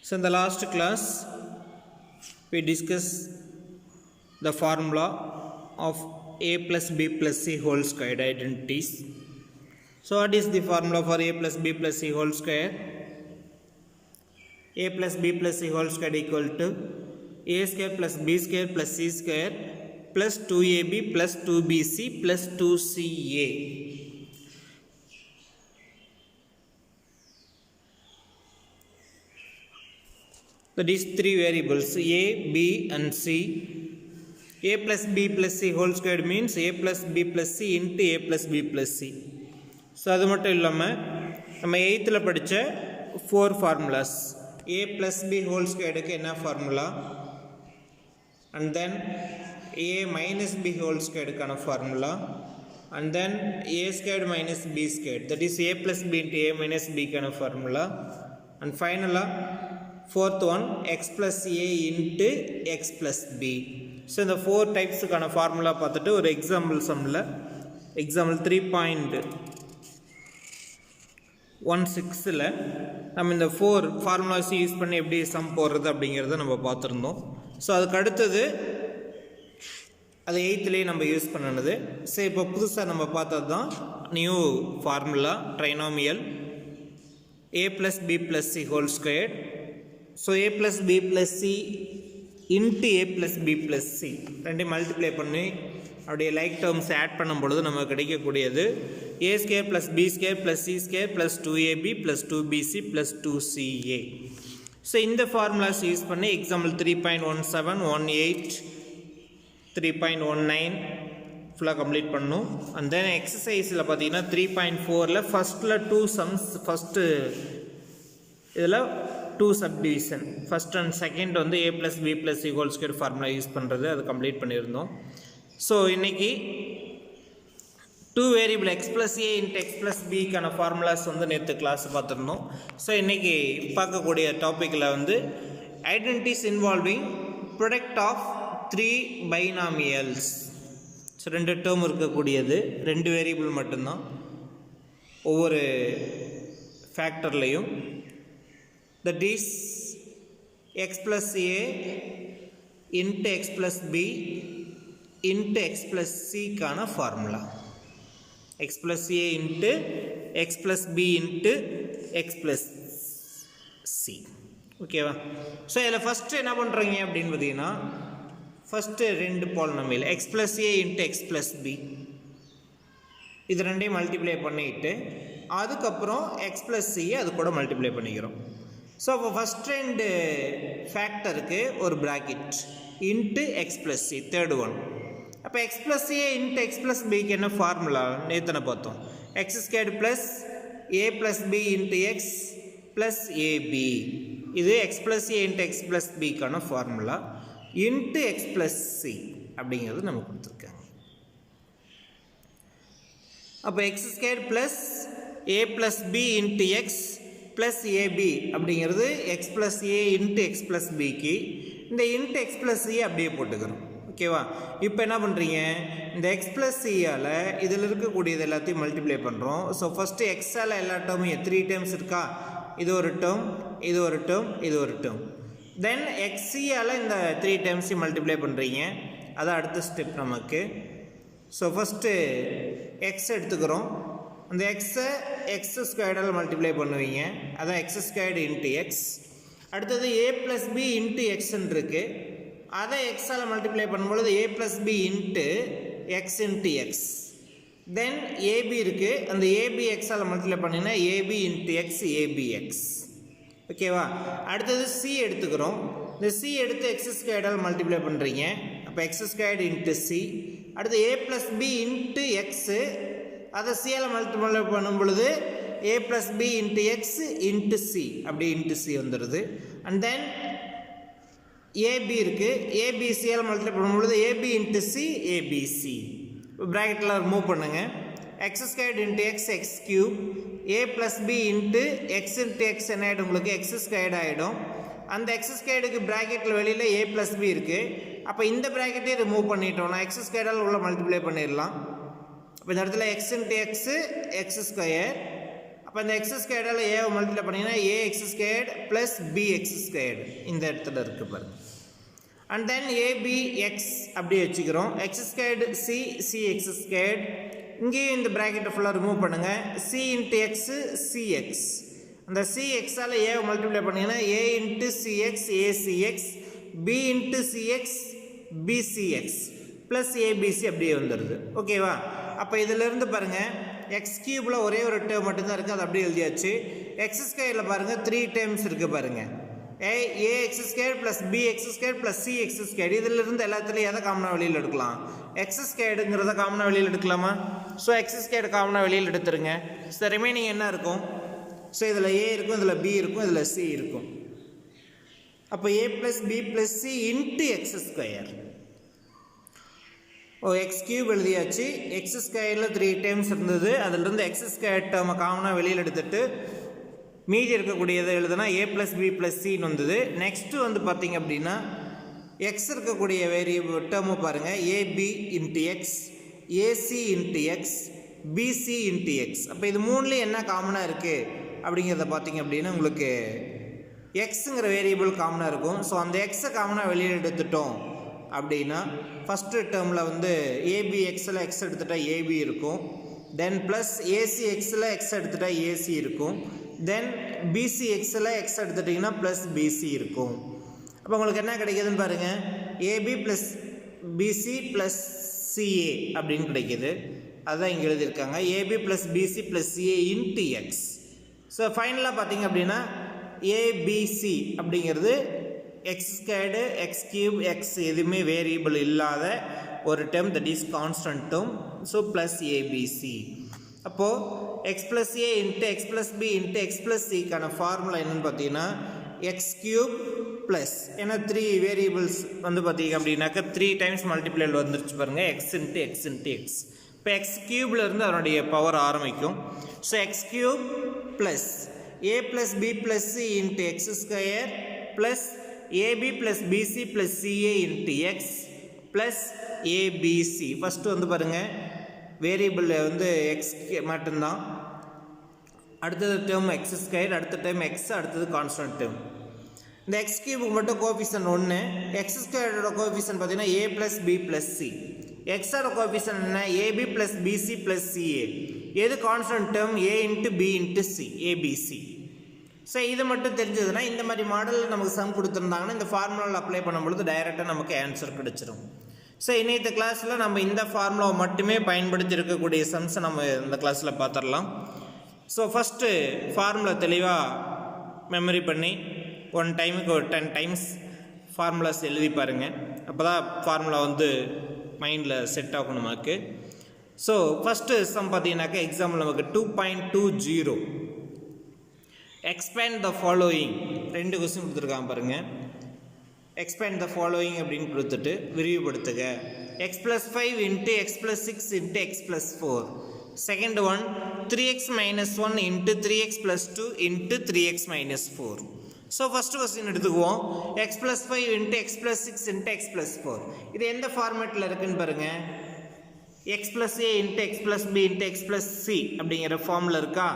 So in the last class we discussed the formula of a plus b plus c whole squared identities. So what is the formula for a plus b plus c whole square? A plus b plus c whole squared equal to a square plus b square plus c square plus 2ab plus 2bc plus 2ca. That is three variables a, b and c. A plus b plus c whole squared means a plus b plus c into a plus b plus c. So அது மட்டும் இல்லாமல் நம்ம 8th படித்த 4 formulas a plus b whole squaredக்கு என்ன formula and then a minus b whole squaredக்கான formula and then a squared minus b squared, that is a plus b into a minus b க்கான formula, and finally fourth one x plus a into x plus b. So இந்த 4 typesக்கான formula பார்த்துட்டு ஒரு example sumல example 3.16ல நம்ம இந்த 4 formulas use பண்ணி எப்படி some போடுறது அப்படிங்கிறத நம்ம பார்த்துருந்தோம். ஸோ அதுக்கு அடுத்தது அது 8thலேயே நம்ம யூஸ் பண்ணினது. ஸோ இப்போ புதுசாக நம்ம பார்த்தது தான் new formula trinomial a plus b plus c whole squared. So a plus b plus c into a plus b plus c ரெண்டே மல்டிப்ளை பண்ணி அப்படியே லைக் டேர்ம்ஸ் ஆட் பண்ணும் பொழுது நமக்கு கிடைக்கக்கூடியது a square plus b square plus c square plus 2ab plus 2bc plus 2ca. So இந்த formulas use பண்ணி example 3.17, 18, 3.19 ஃபுல்லாக கம்ப்ளீட் பண்ணணும். அண்ட் தென் எக்ஸசைஸில் பார்த்தீங்கன்னா 3.4ல் ஃபஸ்ட்டில் 2 சம்ஸ், ஃபஸ்ட்டு இதில் 2 சப்டிவிஷன், ஃபஸ்ட் அண்ட் செகண்ட் வந்து a plus b plus c whole square formula use பண்ணுறது அது கம்ப்ளீட் பண்ணியிருந்தோம். ஸோ இன்றைக்கி 2 variable x plus a into x plus b க்கான ஃபார்முலாஸ் வந்து நேற்று கிளாஸ் பார்த்துருந்தோம். ஸோ இன்றைக்கி பார்க்கக்கூடிய டாப்பிக்கில் வந்து identities involving product of 3 binomials. So 2 term இருக்கக்கூடியது, 2 வேரியபிள் மட்டும்தான் ஒவ்வொரு ஃபேக்டர்லையும். That is x plus a into x plus b into x plus c கான formula. x plus a into x plus b into x plus c. ஓகேவா? So இதில் first என்ன பண்ணுறீங்க அப்படின்னு பார்த்தீங்கன்னா first 2 polynomial x plus a into x plus b இது ரெண்டையும் multiply பண்ணிவிட்டு அதுக்கப்புறம் x plus c அது கூட மல்டிப்ளை பண்ணிக்கிறோம். ஸோ அப்போ ஃபஸ்ட் 2 ஃபேக்டருக்கு ஒரு bracket into X plus C, third one. அப்போ எக்ஸ் ப்ளஸ் ஏ இன்ட்டு எக்ஸ் ப்ளஸ் பிக்கு என்ன ஃபார்முலா நேத்தனை பார்த்தோம், எக்ஸ் ஸ்கொயர்டு ப்ளஸ் ஏ plus B into X plus AB. இது எக்ஸ் ப்ளஸ் ஏ இன்ட்டு எக்ஸ் ப்ளஸ் பிக்கான formula into X plus C அப்படிங்கிறது நம்ம கொடுத்துருக்காங்க. அப்போ எக்ஸ் ஸ்கொயர்டு ப்ளஸ் ஏ plus B into X plus AB அப்படிங்கிறது எக்ஸ் ப்ளஸ் ஏ into X plus பிக்கு இந்த into X plus C அப்படியே போட்டுக்கிறோம். ஓகேவா? இப்போ என்ன பண்ணுறீங்க, இந்த எக்ஸ் ப்ளஸ் சியால் இதில் இருக்கக்கூடியது எல்லாத்தையும் மல்டிப்ளை பண்ணுறோம். ஸோ ஃபஸ்ட்டு எக்ஸால் எல்லா டேர்மையும் 3 டைம்ஸ் இருக்கா, இது ஒரு டேர்ம், இது ஒரு டேர்ம், இது ஒரு டேர்ம். தென் எக்ஸியால் இந்த 3 டைம்ஸையும் மல்டிப்ளை பண்ணுறீங்க. அதான் அடுத்த ஸ்டெப் நமக்கு. ஸோ ஃபஸ்ட்டு எக்ஸ் எடுத்துக்கிறோம், அந்த எக்ஸை எக்ஸ் ஸ்கொயர்டால் மல்டிப்ளை பண்ணுவீங்க, அதான் எக்ஸ் ஸ்கொயர்டு இன்ட்டு எக்ஸ். அடுத்தது ஏ ப்ளஸ் பி இன்ட்டு எக்ஸ்ன்னு இருக்குது, அதை எக்ஸால் மல்டிப்ளை பண்ணும்பொழுது A plus B into X into X. Then AB இருக்குது, அந்த ஏபி எக்ஸால் மல்டிப்ளை பண்ணிங்கன்னா AB into X AB X. ஓகேவா? அடுத்தது சி எடுத்துக்கிறோம், இந்த சி எடுத்து எக்ஸ் ஸ்கொயர்டால் மல்டிப்ளை பண்ணுறீங்க, அப்போ எக்ஸ் ஸ்கொயர்டு இன்ட்டு சி. அடுத்து A plus B into X, அதை சியால் மல்டிப்ளை பண்ணும் பொழுது A plus B into X into C, அப்படி இன்ட்டு சி வந்துடுது. அண்ட் தென் ஏபி இருக்குது, ஏபிசியால் மல்டிப்ளை பண்ணும் பொழுது ஏபி இன்ட்டு சி ஏபிசி. ப்ராக்கெட்டில் மூவ் பண்ணுங்கள், X squared into X X cube, A plus B into X into X என்ன ஆகிடும் உங்களுக்கு எக்ஸ் ஸ்கொயர்டு ஆகிடும். அந்த எக்ஸ் ஸ்கொயர்டுக்கு ப்ராக்கெட்டில் வெளியில் ஏ ப்ளஸ் பி இருக்குது, அப்போ இந்த ப்ராக்கெட்டே ரிமூவ் பண்ணிட்டோம்னா எக்ஸ் ஸ்கொயர்டால் உள்ள மல்டிப்ளை பண்ணிடலாம். அப்போ இந்த இடத்துல X into X X square, அப்போ இந்த எக்ஸ் ஸ்கொயர்டால் ஏவை மல்டிப்ளை பண்ணிங்கன்னா A X squared plus B X squared இந்த இடத்துல இருக்குது பாருங்கள். அண்ட் தென் ஏபி எக்ஸ் அப்படியே வச்சுக்கிறோம். X squared C C X squared இங்கேயும் இந்த ப்ராக்கெட்டை ஃபுல்லாக ரிமூவ் பண்ணுங்கள். சி இன்ட்டு எக்ஸு சிஎக்ஸ் அந்த சிஎக்ஸால் ஏவை மல்டிப்ளை பண்ணிங்கன்னா A into CX ACX B into CX BCX plus ABC அப்படியே வந்துடுது. ஓகேவா? அப்போ இதிலிருந்து பாருங்கள் எக்ஸ் கியூபில் ஒரே ஒரு டேர்ம் மட்டும்தான் இருக்குது, அது அப்படியே எழுதியாச்சு. எக்ஸ் ஸ்கொயரில் பாருங்கள் 3 டேர்ம்ஸ் இருக்குது பாருங்கள். A X square plus B X square plus C X square இதிலிருந்து எல்லாத்துலேயும் எதை காமனாக வெளியில் எடுக்கலாம்? எக்ஸ் ஸ்கொயர்டுங்கிறத காமனாக வெளியில் எடுக்கலாமா? ஸோ எக்ஸ் ஸ்கொயர்டு காமனாக வெளியில் எடுத்துருங்க. ஸோ ரிமைனிங் என்ன இருக்கும்? ஸோ இதில் ஏ இருக்கும், இதில் பி இருக்கும், இதில் சி இருக்கும். அப்போ ஏ plus B plus C into X square. X cube எழுதியாச்சு. எக்ஸ் ஸ்கொயரில் 3 டைம்ஸ் இருந்தது, அதிலிருந்து எக்ஸ் ஸ்கொயர் டேர்மை காமனாக வெளியில் எடுத்துட்டு மீதி இருக்கக்கூடியதை எழுதுனா ஏ ப்ளஸ் பி ப்ளஸ் சின்னு வந்தது. நெக்ஸ்ட்டு வந்து பார்த்திங்க அப்படின்னா எக்ஸ் இருக்கக்கூடிய வேரியபிள் டேர்மை பாருங்கள். AB into X AC into X BC into X. அப்போ இது மூணுலேயும் என்ன காமனாக இருக்குது அப்படிங்கிறத பார்த்திங்க அப்படின்னா உங்களுக்கு எக்ஸுங்கிற வேரியபிள் காமனாக இருக்கும். ஸோ அந்த எக்ஸை காமனாக வெளியில் எடுத்துட்டோம் அப்படின்னா ஃபஸ்ட்டு டேர்மில் வந்து ஏபி எக்ஸில் எக்ஸ் எடுத்துட்டால் ஏபி இருக்கும். தென் ப்ளஸ் ஏசி எக்ஸில் எக்ஸ் எடுத்துட்டால் ஏசி இருக்கும். தென் பிசி எக்ஸில் எக்ஸ் எடுத்துட்டிங்கன்னா ப்ளஸ் பிசி இருக்கும். அப்போ உங்களுக்கு என்ன கிடைக்கிதுன்னு பாருங்கள். AB plus PC plus CA அப்படின்னு கிடைக்கிது. அதுதான் இங்கே எழுதியிருக்காங்க. AB plus PC plus CA into X. So ஃபைனலாக பார்த்திங்க அப்படின்னா ஏபிசி அப்படிங்கிறது X squared X cube X எதுவுமே வேரியபிள் இல்லாத ஒரு term, that is constant term. So plus ABC. அப்போது எக்ஸ் ப்ளஸ் ஏ into X plus B into X plus சிக்கான formula என்னென்னு பார்த்தீங்கன்னா எக்ஸ் கியூப் ப்ளஸ், ஏன்னா 3 வேரியபிள்ஸ் வந்து பார்த்தீங்க அப்படின்னாக்கா 3 டைம்ஸ் மல்டிப்ளைல் வந்துருச்சு பாருங்கள். X into X into x. இப்போ எக்ஸ் கியூபில் இருந்து அதனுடைய பவர் ஆரம்பிக்கும். ஸோ எக்ஸ் கியூப் ப்ளஸ் ஏ plus B plus C into X square plus ab plus PC plus CA into X plus abc. First வந்து பாருங்கள் வேரியபிள் வந்து எக்ஸ் மட்டும்தான். அடுத்தது டேர்ம் எக்ஸ் ஸ்கொயர், அடுத்த டேர்ம் எக்ஸ், அடுத்தது கான்ஸ்டன்ட் டேர்ம். இந்த x கியூபுக்கு மட்டும் கோஎஃபிஷியன்ட் 1. எக்ஸ் ஸ்கொயரோட கோஎஃபிஷியன்ட் பார்த்தீங்கன்னா a plus B plus C. எக்ஸோட கோஎஃபிஷியன்ட் என்ன? Ab plus PC plus ca. எது constant term? A into b into C abc. So இது மட்டும் தெரிஞ்சதுன்னா இந்த மாதிரி மாடலில் நமக்கு சம் கொடுத்துருந்தாங்கன்னா இந்த ஃபார்முலாவில் அப்ளை பண்ணும்பொழுது டைரெக்டாக நமக்கு ஆன்சர் கிடச்சிரும். ஸோ இன்னைக்கு கிளாஸில் நம்ம இந்த ஃபார்முலாவை மட்டுமே பயன்படுத்தி இருக்கக்கூடிய சம்ஸை நம்ம இந்த கிளாஸில் பார்த்துடலாம். ஸோ ஃபஸ்ட்டு ஃபார்முலா தெளிவாக மெமரி பண்ணி 1 டைமுக்கு ஒரு 10 டைம்ஸ் ஃபார்முலாஸ் எழுதி பாருங்கள். அப்போ தான் ஃபார்முலா வந்து மைண்டில் செட் ஆகும் நமக்கு. ஸோ ஃபஸ்ட்டு சம் பார்த்தீங்கன்னாக்கா எக்ஸாம்பிள் நமக்கு 2.20 expand the following 2 கொஸ்டின் கொடுத்துருக்காங்க பாருங்கள். expand the following அப்படின்னு கொடுத்துட்டு விரிவுபடுத்துக. x plus 5 into x plus 6 into x plus 4. Second one 3x minus 1 into 3x plus 2 into 3x minus 4. So first question எடுத்துக்குவோம். x plus 5 into x plus 6 into x plus 4. இது எந்த ஃபார்மேட்டில் இருக்குன்னு பாருங்கள். x plus a into x plus b into x plus c அப்படிங்கிற ஃபார்மில் இருக்கா?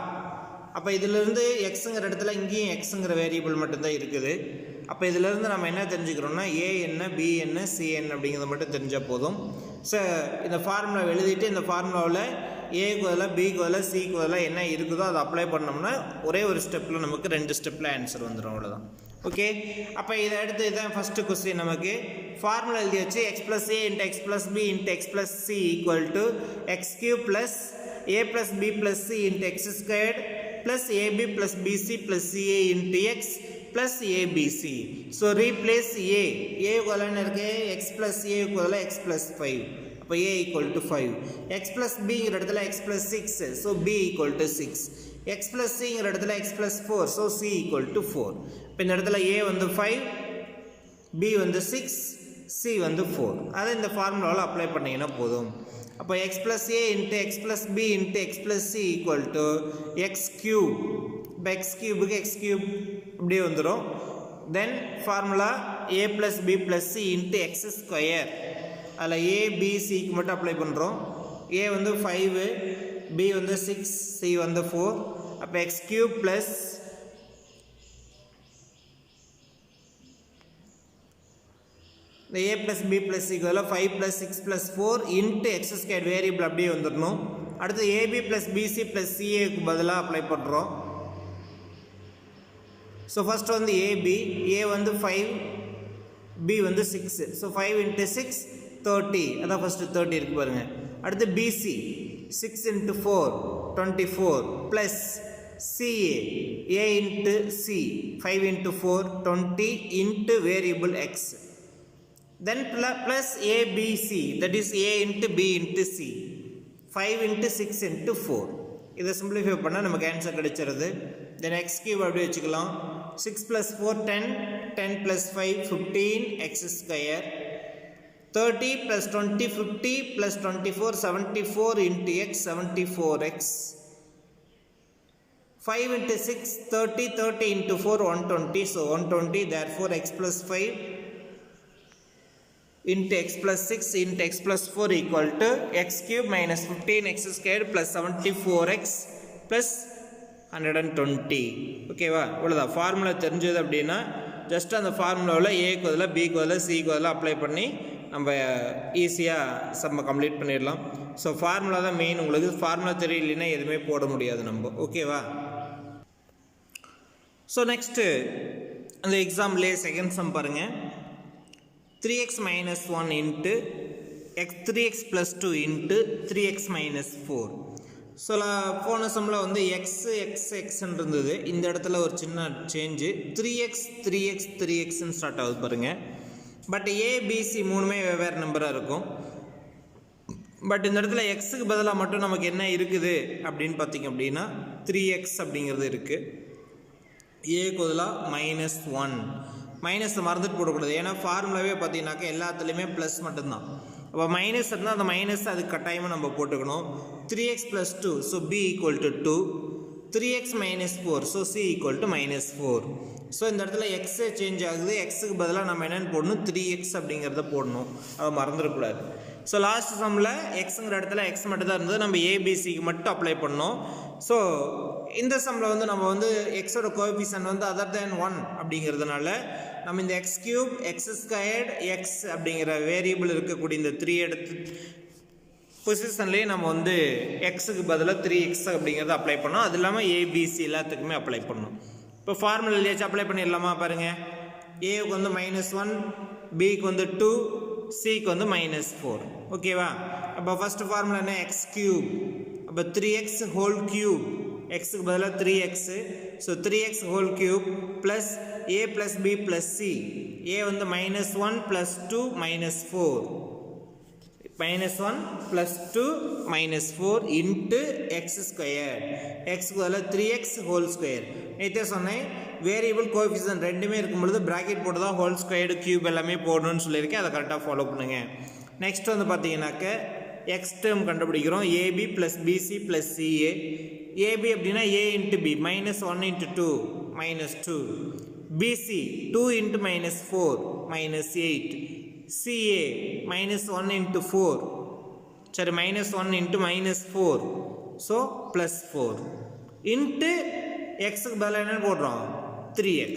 அப்போ இதிலிருந்து எக்ஸுங்கிற இடத்துல இங்கேயும் எக்ஸுங்கிற வேரியபிள் மட்டும்தான் இருக்குது. அப்போ இதிலிருந்து நம்ம என்ன தெரிஞ்சுக்கிறோம்னா ஏ என்ன பி என்ன சி என்ன அப்படிங்கிறத மட்டும் தெரிஞ்சால் போதும். ஸோ இந்த ஃபார்முலா எழுதிட்டு இந்த ஃபார்முலாவில் ஏக்கு பதிலாக பிக்கு பதிலாக சிக்கு பதிலாக என்ன இருக்குதோ அதை அப்ளை பண்ணோம்னா ஒரே ஒரு ஸ்டெப்பில் நமக்கு 2 ஸ்டெப்பில் ஆன்சர் வந்துடும். அவ்வளோதான். ஓகே. அப்போ இதை அடுத்து இதுதான் ஃபஸ்ட்டு கொஸ்டின். நமக்கு ஃபார்முலா எழுதியாச்சு. X plus A into X plus B into X plus C equal to X cube plus A plus B plus C into X squared plus AB plus BC plus CA into X plus ABC. So replace A. A equal to X plus A equal to X plus 5. அப்போ A equal to 5. X plus B இடத்துல X plus 6. So B equal to 6. X plus C இடத்துல X plus 4. So C equal to 4. இப்போ இந்த இடத்துல A வந்து 5, B வந்து 6, C வந்து 4. அதை இந்த ஃபார்முலாவில் அப்ளை பண்ணிங்கன்னா போதும். அப்போ x plus a into x plus b into x plus c equal to x cube. இப்போ x cubeக்கு x cube இப்படியே வந்துடும். தென் formula a plus b plus c into x square. அதில் a b cக்கு மட்டும் அப்ளை பண்ணுறோம். a வந்து 5, b வந்து 6, c வந்து 4. அப்போ எக்ஸ் கியூப் ப்ளஸ் இந்த a plus b plus c க்கு 5 plus 6 plus 4 into x squared variable அப்படியே வந்துடணும். அடுத்து ab plus bc plus ca க்கு பதிலாக அப்ளை பண்ணுறோம். ஸோ ஃபர்ஸ்ட் வந்து ab, a வந்து 5, b வந்து 6. ஸோ 5 into 6 30, அதான் ஃபஸ்ட்டு 30 இருக்கு பாருங்க. அடுத்து bc 6 into 4 24 plus ca a into c 5 into 4 20 into variable x. Then plus ABC, that is A into B into C, 5 into 6 into 4. இதை simplify பண்ணால் நமக்கு ஆன்சர் கிடைச்சிருது. Then x cube அப்படி வச்சுக்கலாம். 6 plus 4 10, 10 plus 5 15 x square, 30 plus 20 50 plus 24 74 into x 74x, 5 into 6 30, 30 into 4 120, so 120, therefore x plus 5 into x plus 6 into x plus 4 equal to x cube minus 15 x squared plus 74x plus 120. ஓகேவா? இவ்வளோதான். Formula தெரிஞ்சது அப்படின்னா just அந்த ஃபார்முலாவில் ஏக்கு பதிலாக பிக்கு பதிலாக சிக்கு பதிலாக அப்ளை பண்ணி நம்ம ஈஸியாக சம்ம கம்ப்ளீட் பண்ணிடலாம். ஸோ ஃபார்முலா தான் மெயின். உங்களுக்கு ஃபார்முலா தெரியலைன்னா எதுவுமே போட முடியாது நம்ம. ஓகேவா? ஸோ நெக்ஸ்ட்டு அந்த எக்ஸாம்லேயே செகண்ட் சம் பாருங்கள். 3x minus 1 into 3x plus 2 into 3x minus 4. So போன சம்மில் வந்து எக்ஸ்ன்னு இருந்தது. இந்த இடத்துல ஒரு சின்ன சேஞ்சு 3xன்னு ஸ்டார்ட் ஆகுது பாருங்கள். பட் ஏபிசி மூணுமே வெவ்வேறு நம்பராக இருக்கும். பட் இந்த இடத்துல எக்ஸுக்கு பதிலாக மட்டும் நமக்கு என்ன இருக்குது அப்படின்னு பார்த்தீங்க அப்படின்னா 3x அப்படிங்கிறது இருக்குது. ஏக்கு பதிலாக -1. மைனஸை மறந்துட்டு போடக்கூடாது. ஏன்னா ஃபார்முலாவே பார்த்தீங்கன்னாக்கா எல்லாத்துலேயுமே ப்ளஸ் மட்டும்தான். அப்போ மைனஸ் இருந்தால் அந்த மைனஸ் அது கட்டாயமாக நம்ம போட்டுக்கணும். 3x plus 2, so b equal to 2. 3x minus 4, so c equal to -4. So இந்த இடத்துல எக்ஸே சேஞ்ச் ஆகுது. எக்ஸுக்கு பதிலாக நம்ம என்னென்னு போடணும், 3x அப்படிங்கிறத போடணும். அதை மறந்துடக்கூடாது. ஸோ லாஸ்ட் சம்மில் எக்ஸுங்கிற இடத்துல எக்ஸ் மட்டும் தான் இருந்தது. நம்ம ஏபிசிக்கு மட்டும் அப்ளை பண்ணோம். ஸோ இந்த சம்மில் வந்து நம்ம வந்து எக்ஸோட கோஎஃபிஷியன்ட் வந்து அதர் தேன் 1 அப்படிங்கிறதுனால நம்ம இந்த X cube X squared X அப்படிங்கிற வேரியபிள் இருக்கக்கூடிய இந்த 3 எடுத்து பொசிஷன்லேயே நம்ம வந்து எக்ஸுக்கு பதிலாக 3x அப்படிங்கிறத அப்ளை பண்ணோம். அது இல்லாமல் ஏபிசி எல்லாத்துக்குமே அப்ளை பண்ணோம். இப்போ ஃபார்முலாலேயாச்சும் அப்ளை பண்ணிடலாமா பாருங்கள். ஏவுக்கு வந்து -1, பிக்கு வந்து 2, சிக்கு வந்து -4. ஓகேவா? அப்போ ஃபஸ்ட்டு ஃபார்முலா என்ன, எக்ஸ் கியூப். அப்போ 3x ஹோல் கியூப், எக்ஸுக்கு பதிலாக 3x, so 3x whole cube plus a plus b plus c. a வந்து -1 plus 2 -4, -1 plus 2 -4 into x square. xக்கு பதிலாக 3x ஹோல் ஸ்கொயர். நேற்றே சொன்னேன் வேரியபிள் கோஎஃபிஷியன்ட் ரெண்டுமே இருக்கும் பொழுது ப்ராக்கெட் போட்டு தான் ஹோல் ஸ்கொயர்டு கியூப் எல்லாமே போடணும்னு சொல்லியிருக்கேன். அதை கரெக்டாக ஃபாலோ பண்ணுங்கள். நெக்ஸ்ட் வந்து பார்த்தீங்கன்னாக்க எக்ஸ் டேர்ம் கண்டுபிடிக்கிறோம். AB plus PC plus CA. AB அப்படின்னா a into b, -1 into 2 -2. BC 2 into -4 -8. CA -1 into 4, sorry -1 into -4, so +4 into xக்கு பதிலாக என்ன போடுறோம், 3x.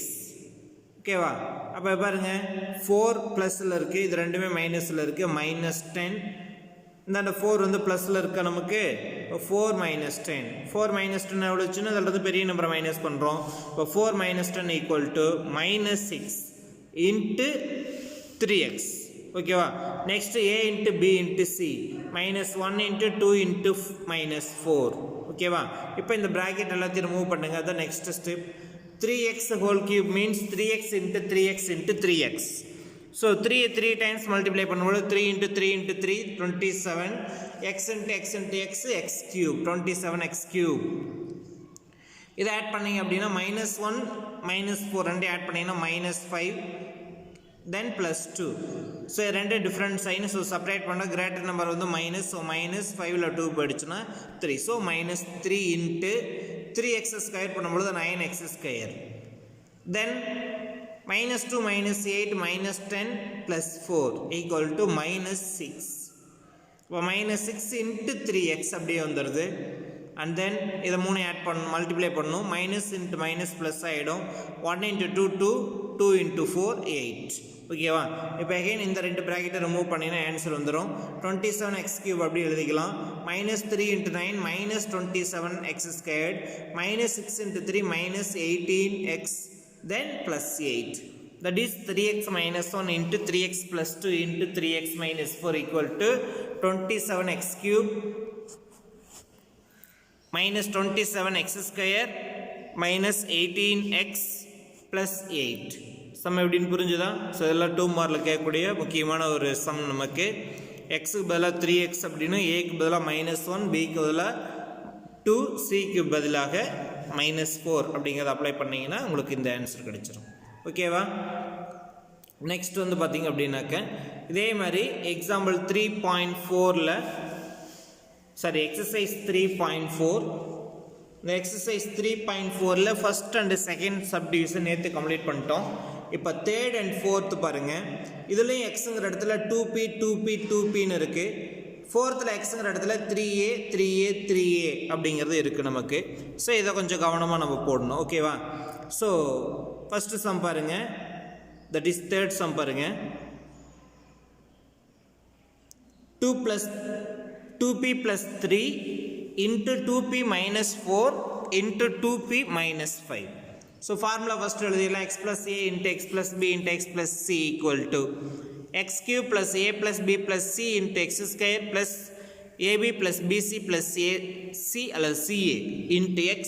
ஓகேவா? அப்போ பாருங்க 4 ப்ளஸில் இருக்குது, இது ரெண்டுமே மைனஸில் இருக்குது. -10. இந்த 4 வந்து ப்ளஸில் இருக்கா நமக்கு. 4 -10, 4 -10 எவ்வளோ வச்சுன்னா அதில் பெரிய நம்பரை மைனஸ் பண்ணுறோம். இப்போ 4 -10 ஈக்குவல் டு -6 இன்ட்டு 3x. ஓகேவா? Next a into b into c, -1 into 2 into -4. ஓகேவா? இப்போ இந்த ப்ராக்கெட் எல்லாத்தையும் ரிமூவ் பண்ணுங்க. அதான் next step. 3x whole cube means 3x into 3x into 3x. So 3 times multiply பண்ணும்போது 3 into 3 into 3 27, x into x into x x cube, 27x cube. இதை add பண்ணிங்க அப்படின்னா -1 -4 ரெண்டு ஆட் பண்ணிங்கன்னா -5 தென் +2. ஸோ ரெண்டு டிஃப்ரெண்ட் சைன். ஸோ செப்பரேட் பண்ண greater number வந்து minus. So -5ல் 2 போயிடுச்சுன்னா 3. ஸோ -3 இன்ட்டு 3x ஸ்கொயர் பண்ணும்பொழுது 9x square. Then -2 -8 -10 +4 equal to -6. இப்போ -6 into 3x அப்படியே வந்துடுது. and then இதை 3 ஆட் பண்ணணும் மல்டிப்ளை பண்ணணும் மைனஸ் இன்ட்டு மைனஸ் ப்ளஸ் ஆகிடும் 1 into 2 2 2 into 4 8 ஓகேவா இப்போ அகைன் இந்த ரெண்டு ப்ராக்கெட்டை ரிமூவ் பண்ணினா ஆன்சர் வந்துடும் 27x³ அப்படி எழுதிக்கலாம் minus 3 into 9 minus 27x², minus 6 into 3 minus 18x, then plus 8. That is 3x minus 1 into 3x plus 2 into 3x minus 4 equal to 27x³ minus 27x² minus 18x plus 8. Some எப்படின்னு புரிஞ்சுதா? So இதெல்லாம் 2 மார்க்கில் கேட்கக்கூடிய முக்கியமான ஒரு some நமக்கு. எக்ஸுக்கு பதிலாக 3x அப்படின்னு, ஏக்கு பதிலாக -1, பிக்கு பதிலாக 2, சிக்கு பதிலாக -4 அப்படிங்கிறத அப்ளை பண்ணிங்கன்னா உங்களுக்கு இந்த ஆன்சர் கிடைச்சிடும். ஓகேவா? நெக்ஸ்ட் வந்து பார்த்தீங்க அப்படின்னாக்க இதே மாதிரி எக்ஸாம்பிள் 3.4ல் சாரி எக்ஸசைஸ் 3.4 இந்த எக்ஸசைஸ் 3.4ல் ஃபஸ்ட் அண்ட் செகண்ட் சப்டிவிஷன் நேற்று கம்ப்ளீட் பண்ணிட்டோம். இப்போ தேர்ட் அண்ட் ஃபோர்த்து பாருங்கள். இதுலேயும் எக்ஸுங்கிற இடத்துல 2p 2p 2pன்னு இருக்குது. ஃபோர்த்தில் எக்ஸுங்கிற இடத்துல 3a 3a 3a அப்படிங்கிறது இருக்குது நமக்கு. ஸோ இதை கொஞ்சம் கவனமாக நம்ம போடணும். ஓகேவா? ஸோ ஃபஸ்ட்டு சம் பாருங்கள், தட் இஸ் தேர்ட் சம் பாருங்கள். 2p plus 3 into 2p minus 4 into 2p minus 5. So formula first எழுதிடலாம். x plus a into x plus b into x plus c equal to x³ plus a plus b plus c into x² plus ab plus bc plus ac அல்லது ca into x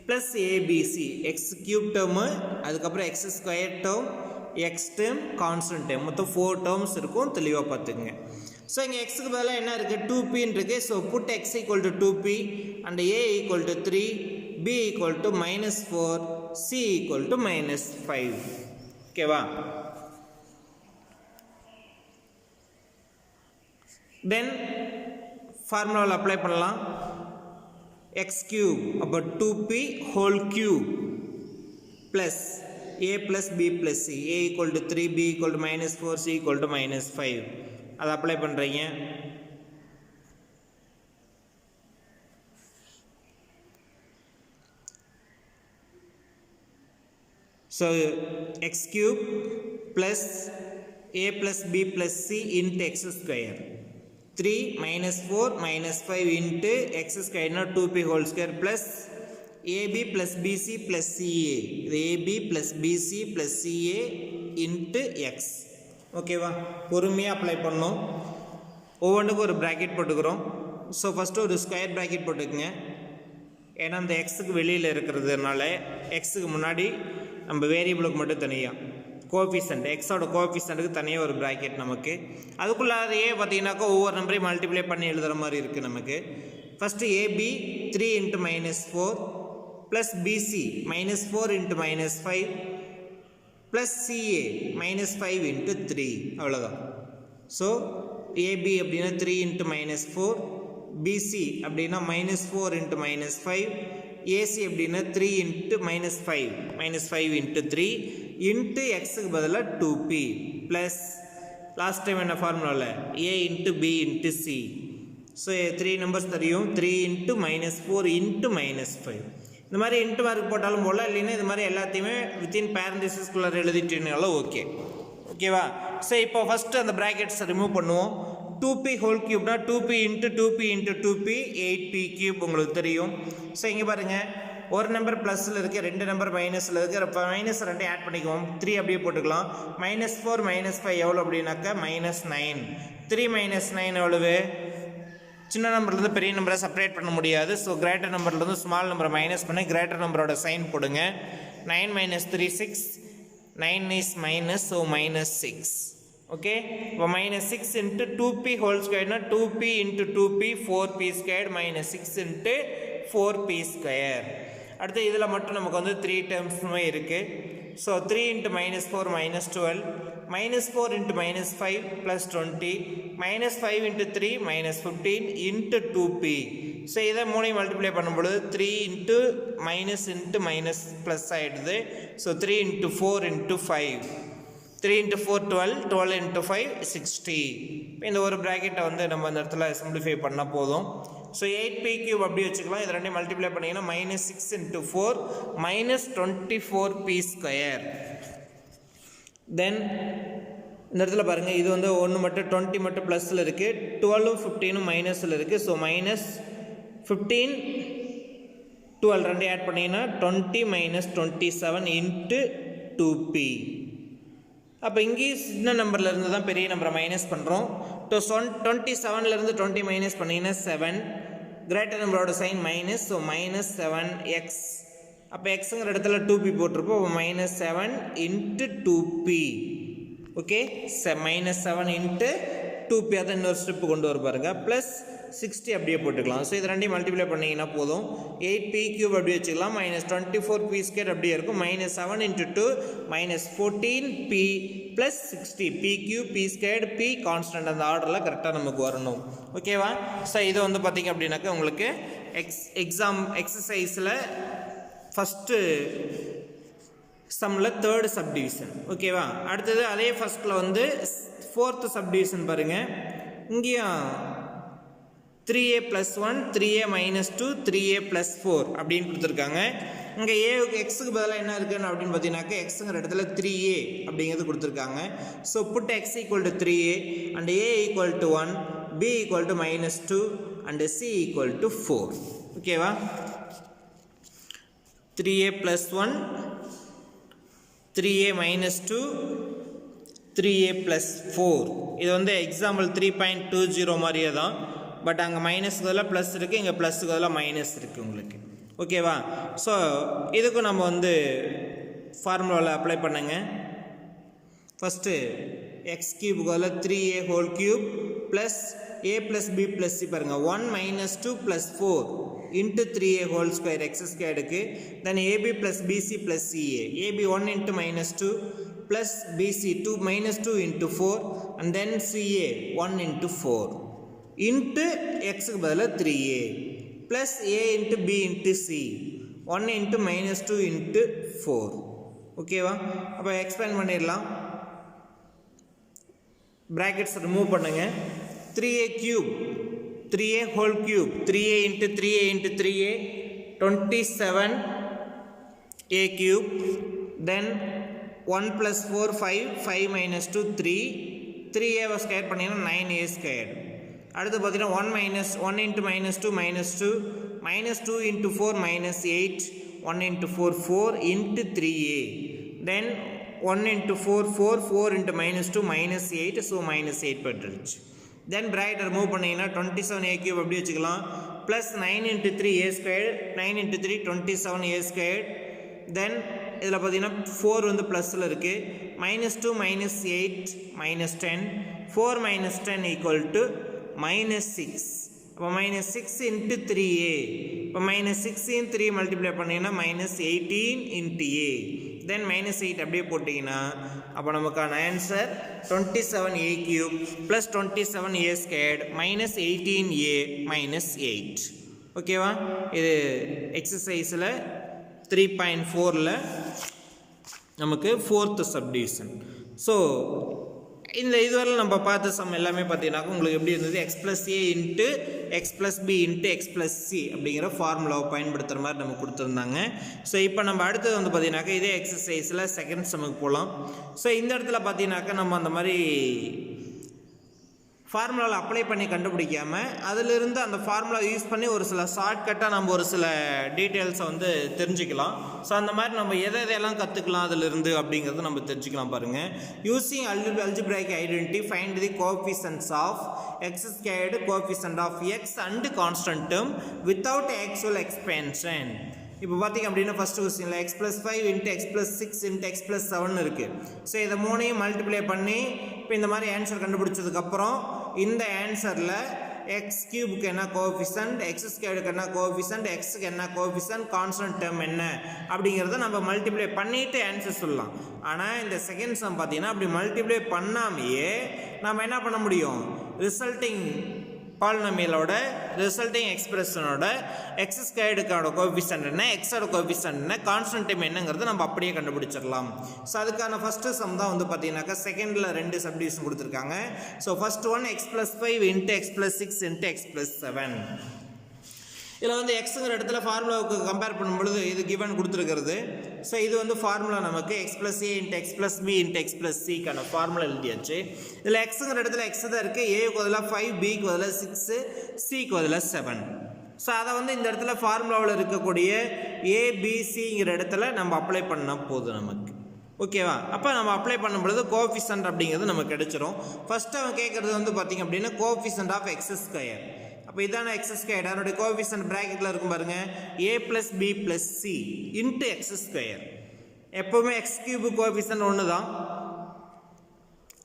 plus abc. x³ term அதுக்கப்புறம் x² term x term constant term மொத்தம் 4 terms இருக்கும். தெளிவாக பார்த்துக்குங்க. So இங்கே எக்ஸுக்கு பதிலாக என்ன இருக்குது? 2pன்னு இருக்குது. So put x equal to 2p and a equal to 3, b equal to -4, c equal to -5. ஓகேவா? தென் ஃபார்முலாவில் அப்ளை பண்ணலாம். x³ அப்போ 2p whole cube plus a plus b plus c, a equal to 3, b equal to -4, c equal to -5. அதை apply பண்ணுறீங்க. So x³ plus a plus b plus c into x². 3 -4 -5 into x² னா 2p whole square plus ab plus bc plus ca. இது ab plus bc plus ca into x. ஓகேவா? பொறுமையாக apply பண்ணோம். ஒவ்வொன்றுக்கும் ஒரு bracket போட்டுக்கிறோம். So first ஒரு square bracket போட்டுக்குங்க. ஏன்னா அந்த எக்ஸுக்கு வெளியில் இருக்கிறதுனால எக்ஸுக்கு முன்னாடி நம்ம வேரியபிளுக்கு மட்டும் தனியாக கோஎஃபிஷியன்ட் எக்ஸோட கோஎஃபிஷியன்ட்டுக்கு தனியாக ஒரு ப்ராக்கெட் நமக்கு. அதுக்குள்ளாரையே பார்த்தீங்கன்னாக்கா ஒவ்வொரு நம்பரையும் மல்டிப்ளை பண்ணி எழுதுகிற மாதிரி இருக்குது நமக்கு. First AB 3 into -4 plus BC -4 into -5 plus CA -5 into 3. அவ்வளோதான். ஸோ AB அப்படின்னா 3 into -4, BC அப்படின்னா -4 into -5, AC அப்படின்னா 3 into -5 into 3 into xக்கு பதிலாக 2p plus லாஸ்ட் டைம் என்ன ஃபார்முலாவில் A into B into C. So 3 numbers தெரியும். 3 into -4 into -5. இந்த மாதிரி இன்ட்டு மார்க் போட்டாலும் போடலாம், இல்லைன்னா இது மாதிரி எல்லாத்தையுமே வித்தின் பேரண்டிசிஸ்குள்ளே எழுதிட்டீங்கனாலும் ஓகே. ஓகேவா? ஸோ இப்போ ஃபஸ்ட்டு அந்த ப்ராக்கெட்ஸை ரிமூவ் பண்ணுவோம். 2p whole க்யூப்னா 2p into 2p into 2p 8p³ உங்களுக்கு தெரியும். ஸோ இங்கே பாருங்கள், ஒரு நம்பர் ப்ளஸில் இருக்குது, ரெண்டு நம்பர் மைனஸில் இருக்குது. இப்போ மைனஸ் ரெண்டையும் ஆட் பண்ணிக்குவோம். 3 அப்படியே போட்டுக்கலாம். -4 -5 எவ்வளோ அப்படின்னாக்கா -9. 3 -9 எவ்வளவு? சின்ன நம்பர்லேருந்து பெரிய நம்பரை செப்பரேட் பண்ண முடியாது. ஸோ கிரேட்டர் நம்பர்லேருந்து ஸ்மால் நம்பரை மைனஸ் பண்ணி கிரேட்டர் நம்பரோட சைன் போடுங்க. 9 - 3 6, 9 is minus, so -6. ஓகே, இப்போ -6 into 2p ஹோல் ஸ்கொயர்னா 2p into 2p 4p² -6 into 4p². அடுத்து இதில் மட்டும் நமக்கு வந்து 3 டேர்ம்ஸுமே இருக்குது. So 3 into -4 -12, -4 into -5 +20, -5 into 3 -15 into 2p. So இதை 3 மல்டிப்ளை பண்ணும்பொழுது 3 into minus ப்ளஸ் ஆகிடுது. So 3 into 4 into 5, 3 into 4 12, 12 into 5 60. இந்த ஒரு ப்ராக்கெட்டை வந்து நம்ம அந்த இடத்துல சிம்பிளிஃபை பண்ணால் போதும். ஸோ 8p cube அப்படி வச்சுக்கலாம். இது ரெண்டையும் மல்டிப்ளை பண்ணிங்கன்னா minus 6 into 4 minus 24p square. Then இந்த இடத்துல பாருங்கள், இது வந்து 1 மட்டும் 20 மட்டும் ப்ளஸில் இருக்குது, 12 15 மைனஸில் இருக்குது. ஸோ மைனஸ் 15 12 ரெண்டு ஆட் பண்ணிங்கன்னா 20 மைனஸ் 27 இன்ட்டு 2p. அப்போ இங்கேயும் சின்ன நம்பர்லேருந்து தான் பெரிய நம்பரை மைனஸ் பண்ணுறோம். 27லேருந்து 20 மைனஸ் பண்ணிங்கன்னா 7, கிரேட்டர் நம்பரோட sign minus, so minus 7x. அப்போ எக்ஸுங்கிற இடத்துல 2p போட்டிருப்போம், minus 7 into 2p. Okay, minus 7 into 2p. அதை இன்னொரு ஸ்டெப்பு கொண்டு வர பாருங்க, ப்ளஸ் 60 அப்படியே போட்டுக்கலாம். ஸோ இது ரெண்டையும் மல்டிப்ளை பண்ணிங்கன்னா போதும், 8p cube அப்படி வச்சுக்கலாம், மைனஸ் 24p ஸ்கொயர் அப்படியே இருக்கும், minus 7 into 2 minus 14p plus 60, p cube p squared p constant, அந்த ஆர்டரில் கரெக்டாக நமக்கு வரணும். ஓகேவா? ஸோ இது வந்து பார்த்திங்க அப்படின்னாக்கா உங்களுக்கு எக்ஸாம் எக்ஸசைஸில் ஃபஸ்ட்டு சம்மில் தேர்டு சப்டிவிஷன். ஓகேவா? அடுத்தது அதே ஃபஸ்ட்டில் வந்து ஃபோர்த்து சப்டிவிஷன் பாருங்கள், இங்கேயும் 3a + 1 3a - 2 3a + 4 அப்படின்னு கொடுத்துருக்காங்க. இங்கே ஏவுக்கு எக்ஸுக்கு பதிலாக என்ன இருக்குன்னு அப்படின்னு பார்த்தீங்கன்னாக்கா எக்ஸுங்கிற இடத்துல 3a அப்படிங்கிறது கொடுத்துருக்காங்க. So put x = 3a and a = 1, b = -2 and c = 4. ஓகேவா? 3a + 1 3a - 2 3a + 4. இது வந்து எக்ஸாம்பிள் 3.20 மாதிரியே தான், பட் அங்கே மைனஸுக்கு பதிலாக ப்ளஸ் இருக்குது, இங்கே ப்ளஸுக்கு பதிலாக மைனஸ் இருக்குது உங்களுக்கு. ஓகேவா? ஸோ இதுக்கும் நம்ம வந்து ஃபார்முலாவில் அப்ளை பண்ணுங்க. ஃபஸ்ட்டு எக்ஸ் கியூபுக்கு பதிலாக 3a whole cube plus a + b + c பாருங்கள், 1 - 2 + 4 into 3a whole square x ஸ்கொயர்டுக்கு, then ab + bc + ca, ab 1 × -2 plus bc 2 - 2 × 4 and then ca 1 × 4 into எக்ஸுக்கு பதிலாக 3a plus a × b × c 1 × -2 × 4. ஓகேவா? அப்போ expand பண்ணிடலாம், brackets remove பண்ணுங்கள். 3a cube 3a whole cube 3a × 3a × 3a 27a cube, then 1 + 4 5 5 - 2 3 3a square பண்ணிங்கன்னா 9a square. அடுத்து பார்த்தீங்கன்னா 1 × -2 -2 -2 × 4 -8 1 × 4 4 × 3a, தென் 1 × 4 4 4 × -2 -8, so -8 பட்டுருச்சு. தென் bracket remove பண்ணிங்கன்னா 27a கியூப் அப்படி வச்சுக்கலாம், plus 9 × 3a square 9 × 3 27a square. தென் இதில் பார்த்தீங்கன்னா 4 வந்து ப்ளஸில் இருக்குது, -2 -8 -10 4 - 10 = -6. அப்போ -6 × 3a, இப்போ -6 × 3 மல்டிப்ளை பண்ணிங்கன்னா -18 × a, தென் -8 அப்படியே போட்டிங்கன்னா அப்போ நமக்கான answer 27a cube plus 27a squared -18a -8. ஓகேவா? இது எக்ஸசைஸில் 3.4ல் நமக்கு ஃபோர்த்து சப்டிவிஷன். ஸோ இந்த இதுவரை நம்ம பார்த்த சம் எல்லாமே பார்த்தீங்கன்னாக்க உங்களுக்கு எப்படி இருந்தது, x + a into x + b into x + c அப்படிங்கிற ஃபார்முலாவை பயன்படுத்துகிற மாதிரி நம்ம கொடுத்துருந்தாங்க. ஸோ இப்போ நம்ம அடுத்தது வந்து பார்த்தீங்கன்னாக்கா இதே எக்ஸசைஸில் செகண்ட் சம்முக்கு போகலாம். ஸோ இந்த இடத்துல பார்த்தீங்கன்னாக்கா நம்ம அந்த மாதிரி ஃபார்முலாவில் அப்ளை பண்ணி கண்டுபிடிக்காமல் அதிலிருந்து அந்த ஃபார்முலா யூஸ் பண்ணி ஒரு சில ஷார்ட்கட்டாக நம்ம ஒரு சில டீட்டெயில்ஸை வந்து தெரிஞ்சுக்கலாம். ஸோ அந்த மாதிரி நம்ம எதெல்லாம் கற்றுக்கலாம் அதிலிருந்து அப்படிங்கிறது நம்ம தெரிஞ்சுக்கலாம். பாருங்கள், using algebraic identity find the coefficients of x squared, coefficient of x and constant term without actual expansion. இப்போ பார்த்திங்க அப்படின்னா ஃபஸ்ட்டு கொஸ்டினில் x + 5 × x + 6 × x + 7 இருக்குது. ஸோ இதை மூணையும் மல்டிப்ளை பண்ணி இப்போ இந்த மாதிரி ஆன்சர் கண்டுபிடிச்சதுக்கப்புறம் இந்த ஆன்சரில் எக்ஸ் கியூபுக்கு என்ன கோஎஃபிஷியன்ட், எக்ஸ் ஸ்கொயர்டுக்கு என்ன கோஎஃபிஷியன்ட், எக்ஸுக்கு என்ன கோஎஃபிஷியன்ட், கான்ஸ்டன்ட் டேர்ம் என்ன அப்படிங்கிறத நம்ம மல்டிப்ளை பண்ணிவிட்டு ஆன்சர் சொல்லலாம். ஆனால் இந்த செகண்ட் சம் பார்த்தீங்கன்னா அப்படி மல்டிப்ளை பண்ணாமையே நம்ம என்ன பண்ண முடியும், ரிசல்ட்டிங் பாலினாமியலோட ரிசல்ட்டிங் எக்ஸ்பிரஷனோட எக்ஸ் ஸ்கொயர்டுக்கான கோஎஃபிஷியன்ட் என்ன, எக்ஸோட கோஎஃபிஷியன்ட் என்ன, கான்ஸ்டன்ட் டைம் என்னங்கிறது நம்ம அப்படியே கண்டுபிடிச்சிடலாம். ஸோ அதுக்கான ஃபஸ்ட்டு சம் தான் வந்து பார்த்தீங்கன்னாக்கா செகண்டில் 2 சப்டிவிஷன் கொடுத்துருக்காங்க. So first one x + 5 × x + 6 × x + 7. இதில் வந்து எக்ஸுங்கிற இடத்துல ஃபார்முலாவுக்கு கம்பேர் பண்ணும்பொழுது இது கிவன் கொடுத்துருக்கிறது. ஸோ இது வந்து ஃபார்முலா நமக்கு எக்ஸ் ப்ளஸ் ஏ into X plus B into X plus சிக்கான ஃபார்முலா எழுதியாச்சு. இதில் எக்ஸுங்கிற இடத்துல எக்ஸ் தான் இருக்குது, ஏக்கு பதிலாக 5, பிக்கு பதிலாக 6, சிக்கு பதிலாக 7. ஸோ அதை வந்து இந்த இடத்துல ஃபார்முலாவில் இருக்கக்கூடிய ஏபிசிங்கிற இடத்துல நம்ம அப்ளை பண்ணால் போதும் நமக்கு. ஓகேவா? அப்போ நம்ம அப்ளை பண்ணும்பொழுது கோஎஃபிஷியன்ட் அப்படிங்கிறது நமக்கு கிடைச்சிரும். ஃபஸ்ட்டு அவன் கேட்குறது வந்து பார்த்திங்க அப்படின்னா கோஎஃபிஷியன்ட் ஆஃப் எக்ஸ் ஸ்கொயர். அப்போ இதான எக்ஸ் ஸ்கொயர், அதனுடைய கோஎஃபிஷியன்ட் ப்ராக்கெட்டில் இருக்கும் பாருங்கள், a plus B plus C into X square. எப்போவுமே எக்ஸ் கியூபு கோஎஃபிஷியன்ட் ஒன்று தான்,